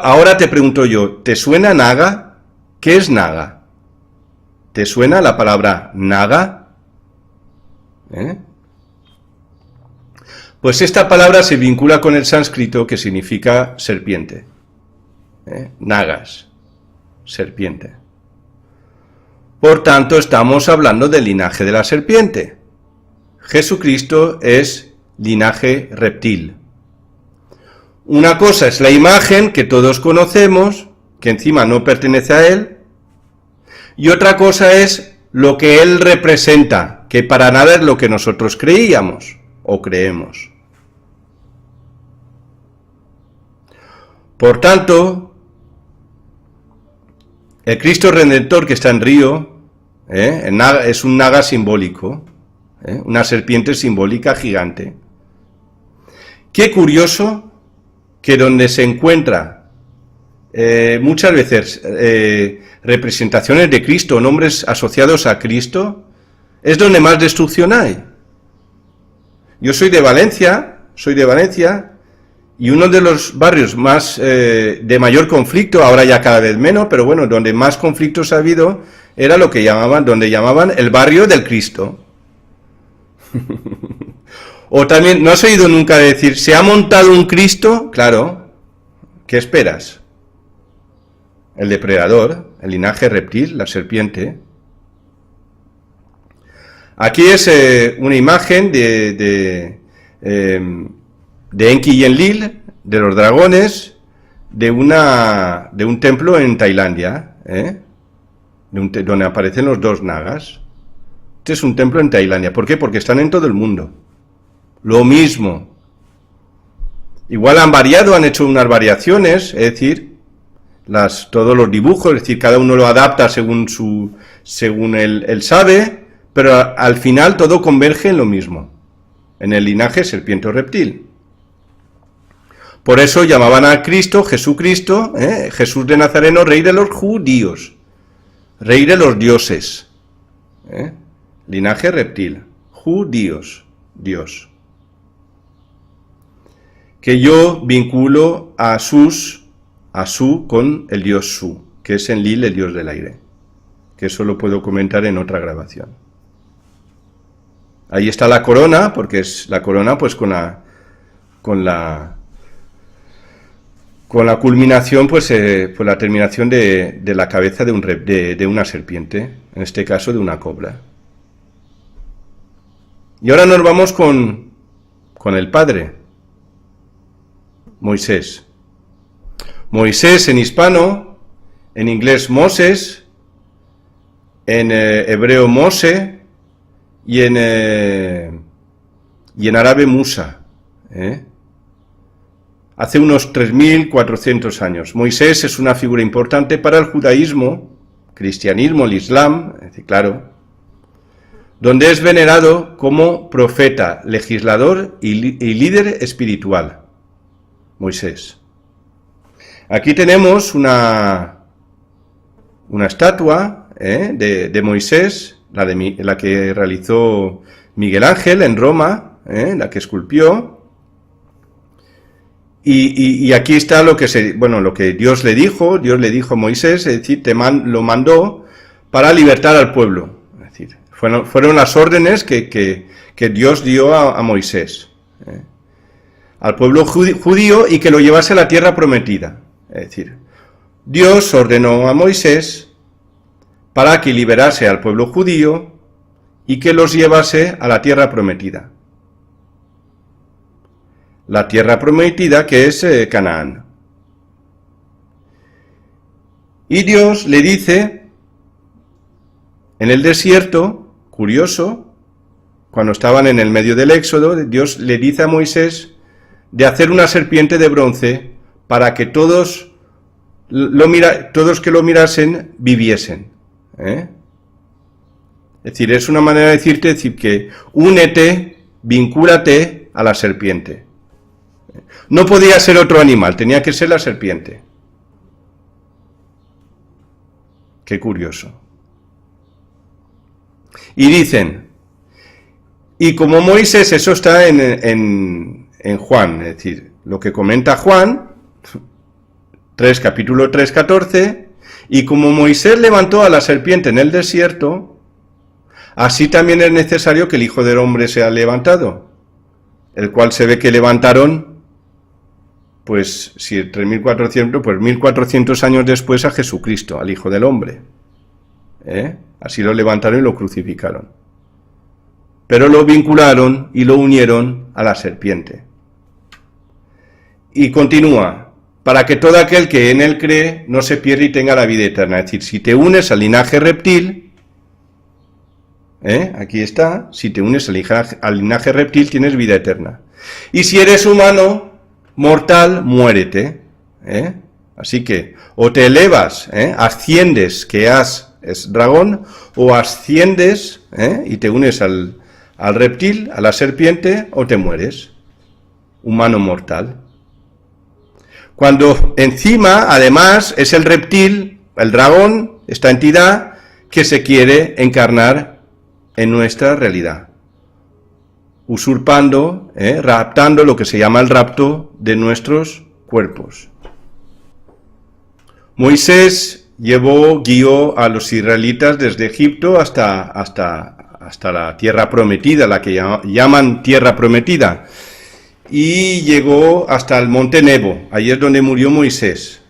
Ahora te pregunto yo, ¿te suena naga? ¿Qué es naga? ¿Te suena la palabra naga? Pues esta palabra se vincula con el sánscrito, que significa serpiente. Nagas, serpiente. Por tanto, estamos hablando del linaje de la serpiente. Jesucristo es linaje reptil. Una cosa es la imagen que todos conocemos, que encima no pertenece a Él, y otra cosa es lo que Él representa, que para nada es lo que nosotros creíamos o creemos. Por tanto, el Cristo Redentor que está en Río es un naga simbólico, una serpiente simbólica gigante. Qué curioso que donde se encuentra muchas veces representaciones de Cristo, nombres asociados a Cristo, es donde más destrucción hay. Yo soy de Valencia, y uno de los barrios más de mayor conflicto, ahora ya cada vez menos, pero bueno, donde más conflictos ha habido, era lo que donde llamaban el barrio del Cristo. O también, ¿no has oído nunca decir, se ha montado un Cristo? Claro, ¿qué esperas? El depredador, el linaje reptil, la serpiente. Aquí es una imagen de Enki y Enlil, de los dragones, de un templo en Tailandia, donde aparecen los dos nagas. Este es un templo en Tailandia. ¿Por qué? Porque están en todo el mundo. Lo mismo. Igual han variado, han hecho unas variaciones, es decir, todos los dibujos, es decir, cada uno lo adapta según él sabe, pero al final todo converge en lo mismo, en el linaje serpiente o reptil. Por eso llamaban a Cristo, Jesucristo, Jesús de Nazareno, rey de los judíos, rey de los dioses, linaje reptil, judíos, Dios. Que yo vinculo a Su con el dios Su, que es Enlil, el dios del aire, que eso lo puedo comentar en otra grabación. Ahí está la corona, porque es la corona pues con la culminación, pues la terminación de la cabeza de una serpiente, en este caso de una cobra. Y ahora nos vamos con el Padre, Moisés. Moisés en hispano, en inglés Moses, en hebreo Mose y en árabe Musa. Hace unos 3.400 años. Moisés es una figura importante para el judaísmo, cristianismo, el islam, claro, donde es venerado como profeta, legislador y líder espiritual. Moisés. Aquí tenemos una una estatua de Moisés, la que realizó Miguel Ángel en Roma, la que esculpió. Y aquí está lo que Dios le dijo a Moisés, es decir, lo mandó para libertar al pueblo. Es decir, fueron las órdenes que Dios dio a Moisés, al pueblo judío, y que lo llevase a la tierra prometida. Es decir, Dios ordenó a Moisés para que liberase al pueblo judío y que los llevase a la tierra prometida. La tierra prometida, que es Canaán. Y Dios le dice, en el desierto, curioso, cuando estaban en el medio del Éxodo, Dios le dice a Moisés de hacer una serpiente de bronce para que todos que lo mirasen viviesen. Es decir, es una manera de decir que únete, vincúlate a la serpiente. No podía ser otro animal, tenía que ser la serpiente. Qué curioso. Y dicen, y como Moisés, eso está en Juan, es decir, lo que comenta Juan, capítulo 3, 14, y como Moisés levantó a la serpiente en el desierto, así también es necesario que el Hijo del Hombre sea levantado, el cual se ve que levantaron, pues si 3.400, pues 1.400 años después a Jesucristo, al Hijo del Hombre. Así lo levantaron y lo crucificaron. Pero lo vincularon y lo unieron a la serpiente. Y continúa, para que todo aquel que en él cree no se pierda y tenga la vida eterna. Es decir, si te unes al linaje reptil, aquí está, si te unes al linaje reptil tienes vida eterna. Y si eres humano, mortal, muérete. Así que, o te elevas, asciendes, que es dragón, o asciendes y te unes al reptil, a la serpiente, o te mueres. Humano mortal. Cuando encima, además, es el reptil, el dragón, esta entidad que se quiere encarnar en nuestra realidad, usurpando, raptando, lo que se llama el rapto de nuestros cuerpos. Moisés guió a los israelitas desde Egipto hasta la tierra prometida, la que llaman tierra prometida, y llegó hasta el monte Nebo. Ahí es donde murió Moisés.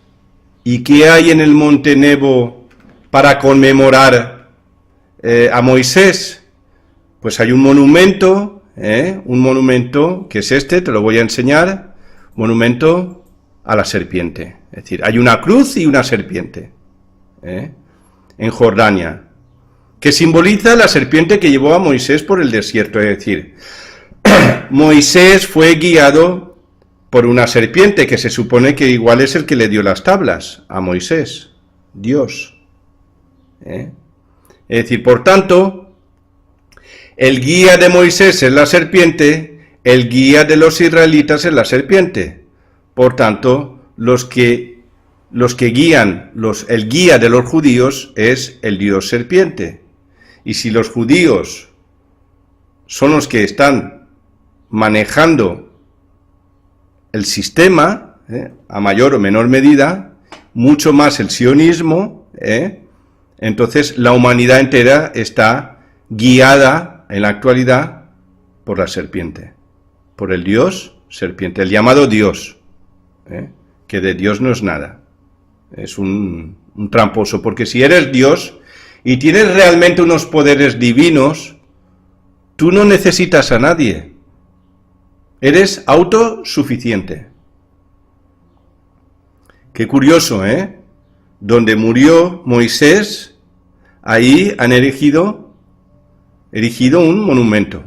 ¿Y qué hay en el monte Nebo para conmemorar a Moisés? Pues hay un monumento que es te lo voy a enseñar, monumento a la serpiente. Es decir, hay una cruz y una serpiente en Jordania, que simboliza la serpiente que llevó a Moisés por el desierto. Es decir, Moisés fue guiado por una serpiente que se supone que igual es el que le dio las tablas a Moisés, Dios. Es decir, por tanto, el guía de Moisés es la serpiente, el guía de los israelitas es la serpiente. Por tanto, el guía de los judíos es el Dios serpiente. Y si los judíos son los que están manejando el sistema, a mayor o menor medida, mucho más el sionismo, entonces la humanidad entera está guiada en la actualidad por la serpiente, por el Dios serpiente, el llamado Dios, que de Dios no es nada, es un tramposo, porque si eres Dios y tienes realmente unos poderes divinos, tú no necesitas a nadie. Eres autosuficiente. Qué curioso, Donde murió Moisés, ahí han erigido un monumento.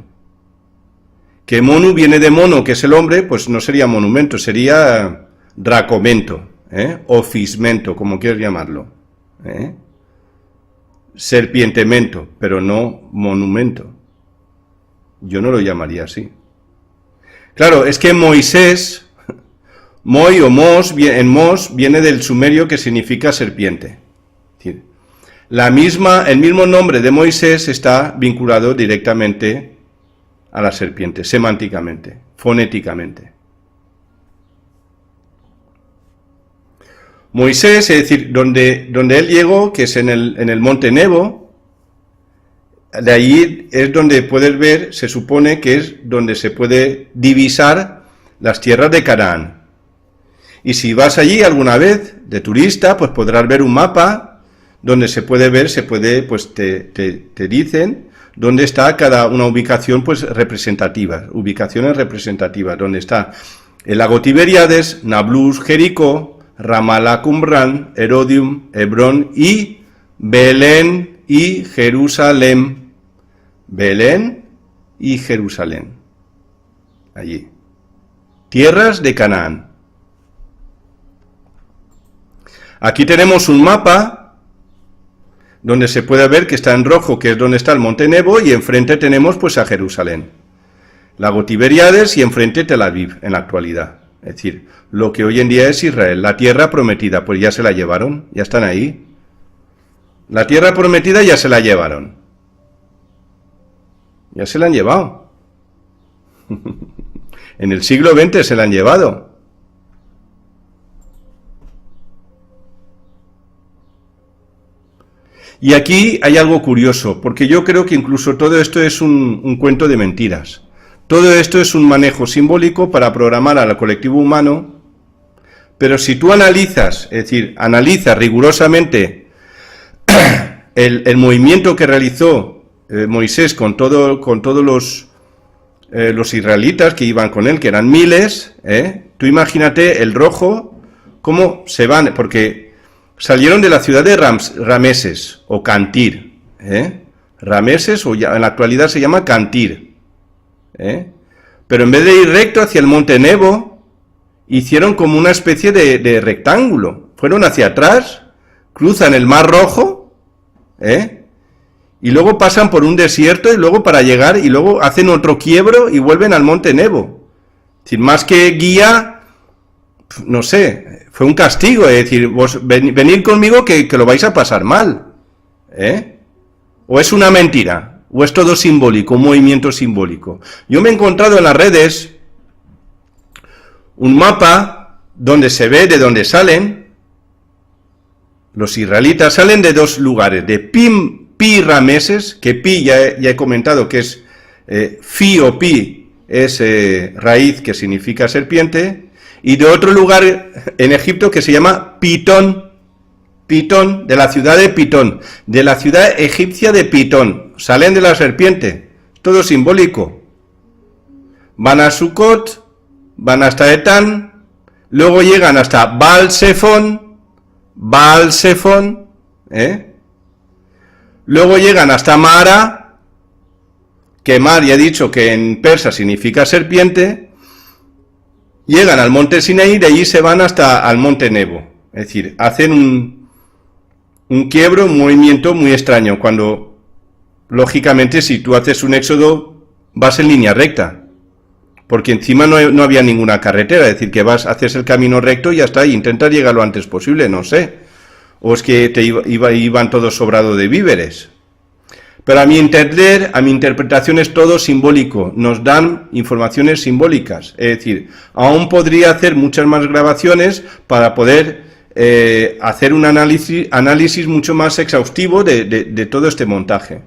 Que monu viene de mono, que es el hombre, pues no sería monumento, sería dracomento, o fismento, como quieras llamarlo. Serpientemento, pero no monumento. Yo no lo llamaría así. Claro, es que Moisés, Moi o Mos, en Mos viene del sumerio que significa serpiente. Es decir, el mismo nombre de Moisés está vinculado directamente a la serpiente, semánticamente, fonéticamente. Moisés, es decir, donde él llegó, que es en el monte Nebo, de ahí es donde puedes ver, se supone que es donde se puede divisar las tierras de Canaán. Y si vas allí alguna vez de turista, pues podrás ver un mapa donde se puede ver, pues te dicen dónde está cada una ubicación, pues ubicaciones representativas, donde está el lago Tiberíades, Nablus, Jericó, Ramalá, Qumrán, Herodium, Hebrón y Belén y Jerusalén. Belén y Jerusalén. Allí. Tierras de Canaán. Aquí tenemos un mapa donde se puede ver que está en rojo, que es donde está el monte Nebo, y enfrente tenemos pues a Jerusalén. Lago Tiberíades y enfrente Tel Aviv en la actualidad. Es decir, lo que hoy en día es Israel, la tierra prometida, pues ya se la llevaron, ya están ahí. La tierra prometida ya se la llevaron. Ya se la han llevado. En el siglo XX se la han llevado. Y aquí hay algo curioso, porque yo creo que incluso todo esto es un cuento de mentiras. Todo esto es un manejo simbólico para programar al colectivo humano, pero si tú analizas, es decir, analizas rigurosamente el movimiento que realizó Moisés con todos los israelitas que iban con él, que eran miles, tú imagínate el rojo, cómo se van, porque salieron de la ciudad de Rameses, o Cantir, Rameses, o ya en la actualidad se llama Cantir, pero en vez de ir recto hacia el monte Nebo, hicieron como una especie de rectángulo, fueron hacia atrás, cruzan el Mar Rojo, y luego pasan por un desierto, y luego para llegar, y luego hacen otro quiebro y vuelven al monte Nebo. Es decir, más que guía, no sé, fue un castigo, es decir, vos venid conmigo que lo vais a pasar mal, o es una mentira, o es todo simbólico, un movimiento simbólico. Yo me he encontrado en las redes un mapa donde se ve de dónde salen los israelitas. Salen de dos lugares, de Pi Rameses, que Pi ya he comentado que es Fi o Pi, es raíz que significa serpiente, y de otro lugar en Egipto que se llama Pitón, de la ciudad de Pitón, de la ciudad egipcia de Pitón. Salen de la serpiente, todo simbólico. Van a Sucot, van hasta Etán, luego llegan hasta Baal-Zephon, luego llegan hasta Mara, que Mar ya he dicho que en persa significa serpiente, llegan al monte Sinaí, de allí se van hasta al monte Nebo, es decir, hacen un quiebro, un movimiento muy extraño, cuando lógicamente si tú haces un éxodo vas en línea recta, porque encima no había ninguna carretera, es decir, que haces el camino recto y ya está, y intentas llegar lo antes posible, no sé, o es que iban todos sobrados de víveres. Pero a mi entender, a mi interpretación es todo simbólico, nos dan informaciones simbólicas, es decir, aún podría hacer muchas más grabaciones para poder hacer un análisis mucho más exhaustivo de todo este montaje.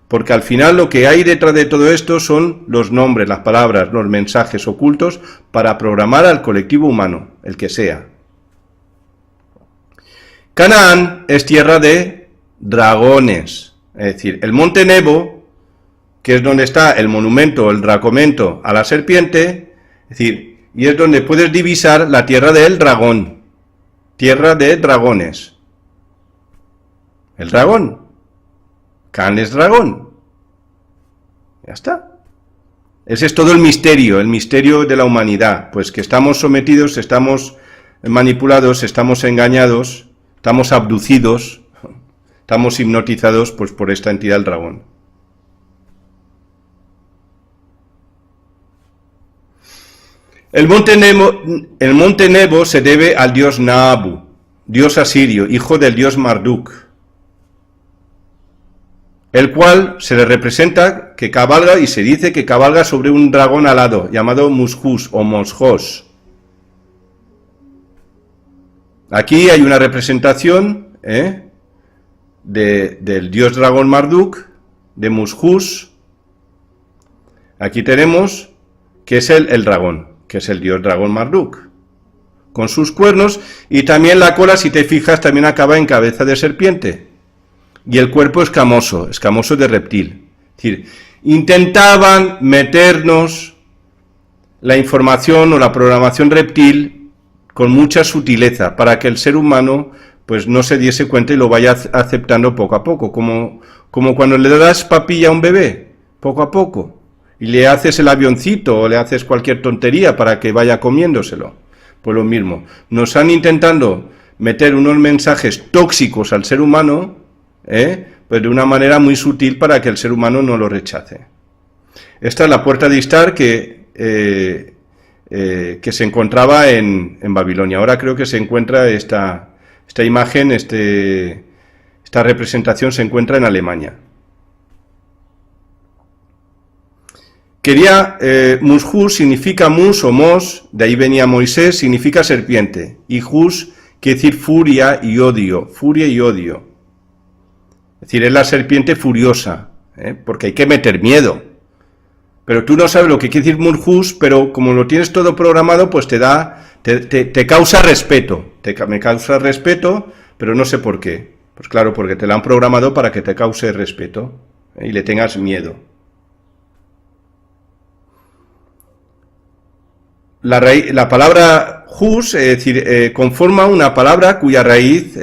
Porque al final lo que hay detrás de todo esto son los nombres, las palabras, los mensajes ocultos para programar al colectivo humano, el que sea. Canaán es tierra de dragones, es decir, el monte Nebo, que es donde está el monumento, el dracomento a la serpiente, es decir, y es donde puedes divisar la tierra del dragón, tierra de dragones. El dragón. Can es dragón. Ya está. Ese es todo el misterio de la humanidad, pues que estamos sometidos, estamos manipulados, estamos engañados, estamos abducidos, estamos hipnotizados pues por esta entidad del dragón. El monte Nebo se debe al dios Nabu, dios asirio, hijo del dios Marduk. el cual se le representa que cabalga y se dice que cabalga sobre un dragón alado llamado Mushus o Moshos. Aquí hay una representación del dios dragón Marduk, de Mushus. Aquí tenemos que es el dragón, que es el dios dragón Marduk, con sus cuernos, y también la cola, si te fijas, también acaba en cabeza de serpiente. Y el cuerpo escamoso de reptil. Es decir, intentaban meternos la información o la programación reptil con mucha sutileza, para que el ser humano pues no se diese cuenta y lo vaya aceptando poco a poco, como cuando le das papilla a un bebé, poco a poco, y le haces el avioncito o le haces cualquier tontería para que vaya comiéndoselo. Pues lo mismo, nos han intentando meter unos mensajes tóxicos al ser humano, pues de una manera muy sutil para que el ser humano no lo rechace. Esta es la puerta de Istar que se encontraba en Babilonia. Ahora creo que se encuentra esta imagen, esta representación se encuentra en Alemania. Mushus significa mus o mos, de ahí venía Moisés, significa serpiente, y hus quiere decir furia y odio. Es decir, es la serpiente furiosa, porque hay que meter miedo. Pero tú no sabes lo que quiere decir Mushus, pero como lo tienes todo programado, pues te causa respeto. Me causa respeto, pero no sé por qué. Pues claro, porque te lo han programado para que te cause respeto y le tengas miedo. La palabra hus, es decir, conforma una palabra cuya raíz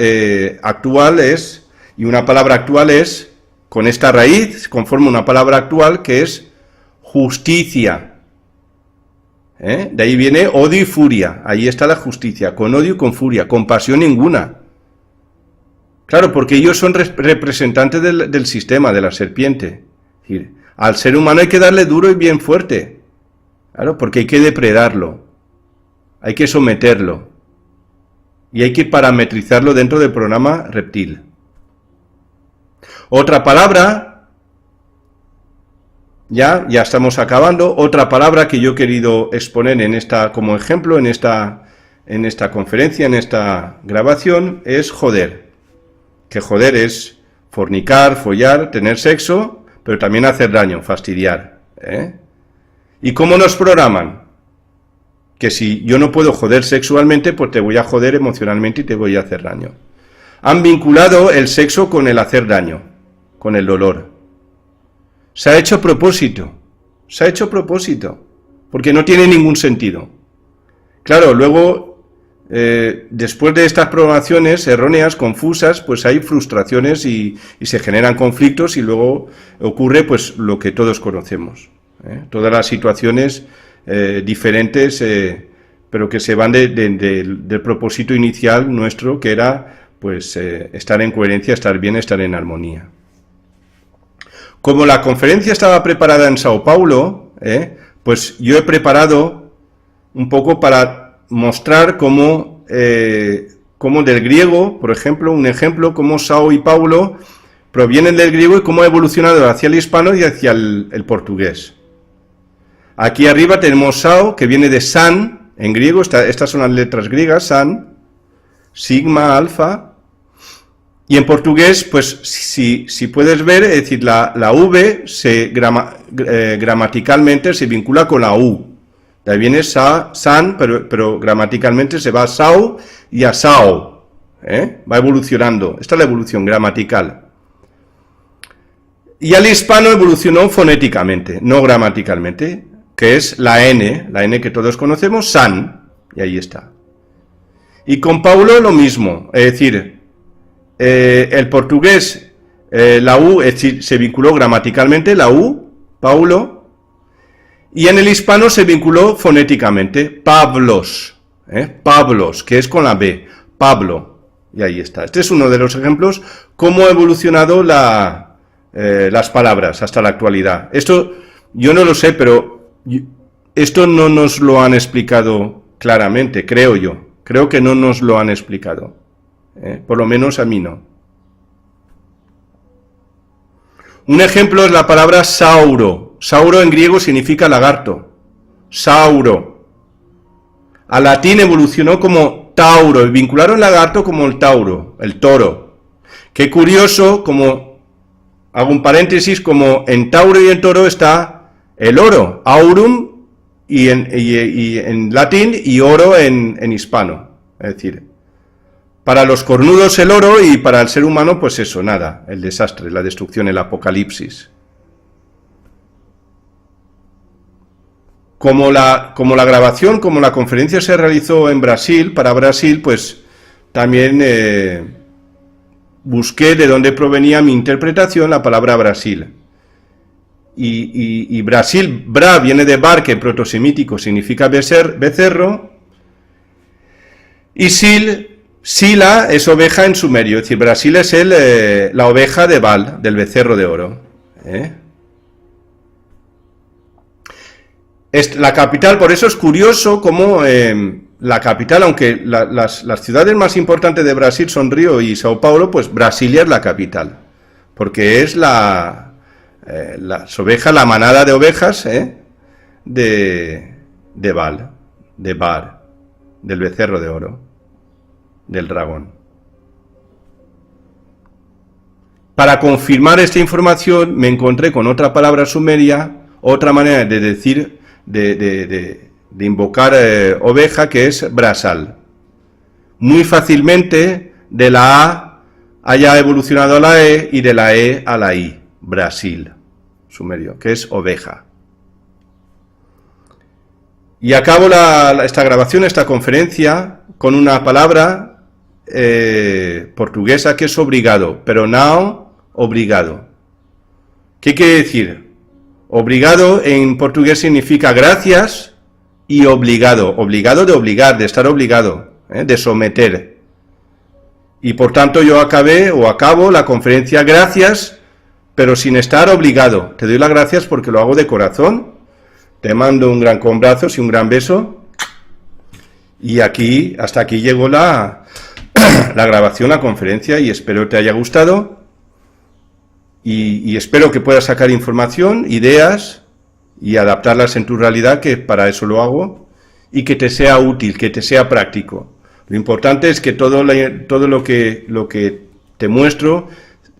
actual es, y una palabra actual es, con esta raíz, conforma una palabra actual que es justicia. De ahí viene odio y furia, ahí está la justicia, con odio y con furia, con pasión ninguna. Claro, porque ellos son representantes del sistema, de la serpiente. Es decir, al ser humano hay que darle duro y bien fuerte. Claro, porque hay que depredarlo, hay que someterlo y hay que parametrizarlo dentro del programa reptil. Otra palabra, ya estamos acabando, otra palabra que yo he querido exponer como ejemplo en esta conferencia, en esta grabación, es joder. Que joder es fornicar, follar, tener sexo, pero también hacer daño, fastidiar. ¿Y cómo nos programan? Que si yo no puedo joder sexualmente, pues te voy a joder emocionalmente y te voy a hacer daño. Han vinculado el sexo con el hacer daño, con el dolor. Se ha hecho a propósito, porque no tiene ningún sentido. Claro, luego, después de estas programaciones erróneas, confusas, pues hay frustraciones y se generan conflictos y luego ocurre pues lo que todos conocemos. Todas las situaciones diferentes, pero que se van del propósito inicial nuestro, que era pues estar en coherencia, estar bien, estar en armonía. Como la conferencia estaba preparada en Sao Paulo, pues yo he preparado un poco para mostrar cómo del griego, por ejemplo, cómo Sao y Paulo provienen del griego y cómo ha evolucionado hacia el hispano y hacia el portugués. Aquí arriba tenemos Sao, que viene de San, en griego, estas son las letras griegas, San, Sigma, Alfa, y en portugués, pues si puedes ver, es decir, la V gramaticalmente se vincula con la U, de ahí viene San, pero gramaticalmente se va a Sao y a Sao, va evolucionando, esta es la evolución gramatical. Y al hispano evolucionó fonéticamente, no gramaticalmente, que es la N que todos conocemos, San, y ahí está. Y con Paulo lo mismo, es decir, el portugués, la U se vinculó gramaticalmente, la U, Paulo, y en el hispano se vinculó fonéticamente, Pablos, que es con la B, Pablo, y ahí está. Este es uno de los ejemplos, cómo ha evolucionado las palabras hasta la actualidad. Esto yo no lo sé, pero esto no nos lo han explicado claramente, creo yo. Creo que no nos lo han explicado. Por lo menos a mí no. Un ejemplo es la palabra sauro. Sauro en griego significa lagarto. Sauro. Al latín evolucionó como tauro y vincularon lagarto como el tauro, el toro. Qué curioso, como hago un paréntesis, como en tauro y en toro está el oro, aurum, y en latín, y oro en hispano. Es decir, para los cornudos el oro y para el ser humano, pues eso, nada, el desastre, la destrucción, el apocalipsis. Como la grabación, como la conferencia se realizó en Brasil, para Brasil, pues también busqué de dónde provenía mi interpretación la palabra Brasil. Y Brasil, bra, viene de bar, que en protosemítico significa becerro, y sila es oveja en sumerio, es decir, Brasil es la oveja de Baal, del becerro de oro. La capital, por eso es curioso cómo la capital, aunque las ciudades más importantes de Brasil son Río y Sao Paulo, pues Brasilia es la capital, porque es las ovejas, la manada de ovejas de Baal, de Bar, del becerro de oro, del dragón. Para confirmar esta información me encontré con otra palabra sumeria, otra manera de decir, de invocar oveja, que es brasal. Muy fácilmente de la A haya evolucionado a la E y de la E a la I, Brasil, sumerio, que es oveja. Y acabo esta grabación, esta conferencia, con una palabra portuguesa que es obrigado, pero no obrigado. ¿Qué quiere decir? Obrigado en portugués significa gracias y obligado. Obligado de obligar, de estar obligado, de someter. Y por tanto yo acabo la conferencia gracias, pero sin estar obligado. Te doy las gracias porque lo hago de corazón. Te mando un gran con brazos y un gran beso. Y hasta aquí llegó la grabación, la conferencia, y espero te haya gustado. Y espero que puedas sacar información, ideas, y adaptarlas en tu realidad, que para eso lo hago, y que te sea útil, que te sea práctico. Lo importante es que todo lo que te muestro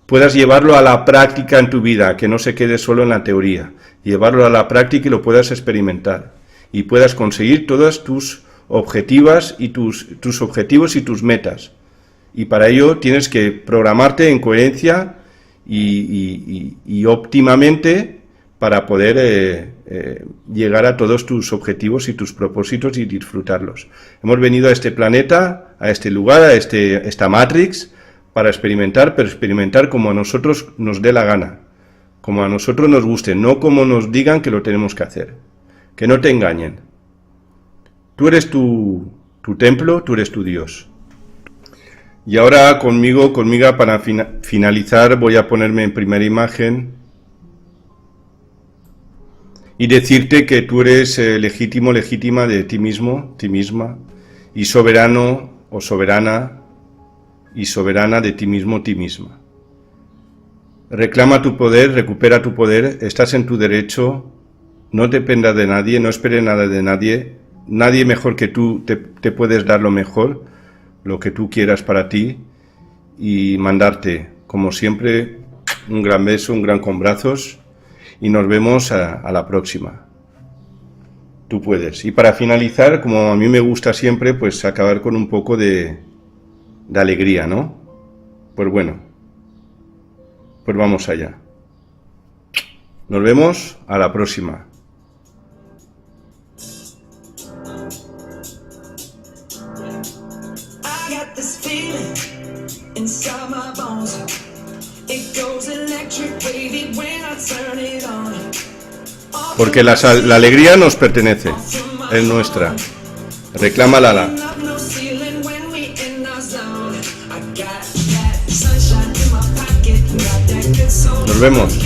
puedas llevarlo a la práctica en tu vida, que no se quede solo en la teoría, llevarlo a la práctica y lo puedas experimentar, y puedas conseguir todas tus objetivos y tus metas. Y para ello tienes que programarte en coherencia y óptimamente para poder llegar a todos tus objetivos y tus propósitos y disfrutarlos. Hemos venido a este planeta, a este lugar, a esta Matrix, para experimentar, pero experimentar como a nosotros nos dé la gana, como a nosotros nos guste, no como nos digan que lo tenemos que hacer. Que no te engañen. Tú eres tu templo, tú eres tu Dios. Y ahora conmigo para finalizar, voy a ponerme en primera imagen y decirte que tú eres legítimo, legítima de ti mismo, ti misma, y soberano o soberana y soberana de ti mismo, ti misma. Reclama tu poder, recupera tu poder, estás en tu derecho, no dependas de nadie, no esperes nada de nadie, nadie mejor que tú te puedes dar lo mejor, lo que tú quieras para ti, y mandarte, como siempre, un gran beso, un gran con brazos, y nos vemos a la próxima. Tú puedes. Y para finalizar, como a mí me gusta siempre, pues acabar con un poco de alegría, ¿no? Pues bueno, pues vamos allá. Nos vemos a la próxima. Porque la alegría nos pertenece, es nuestra. Reclámala. Nos vemos.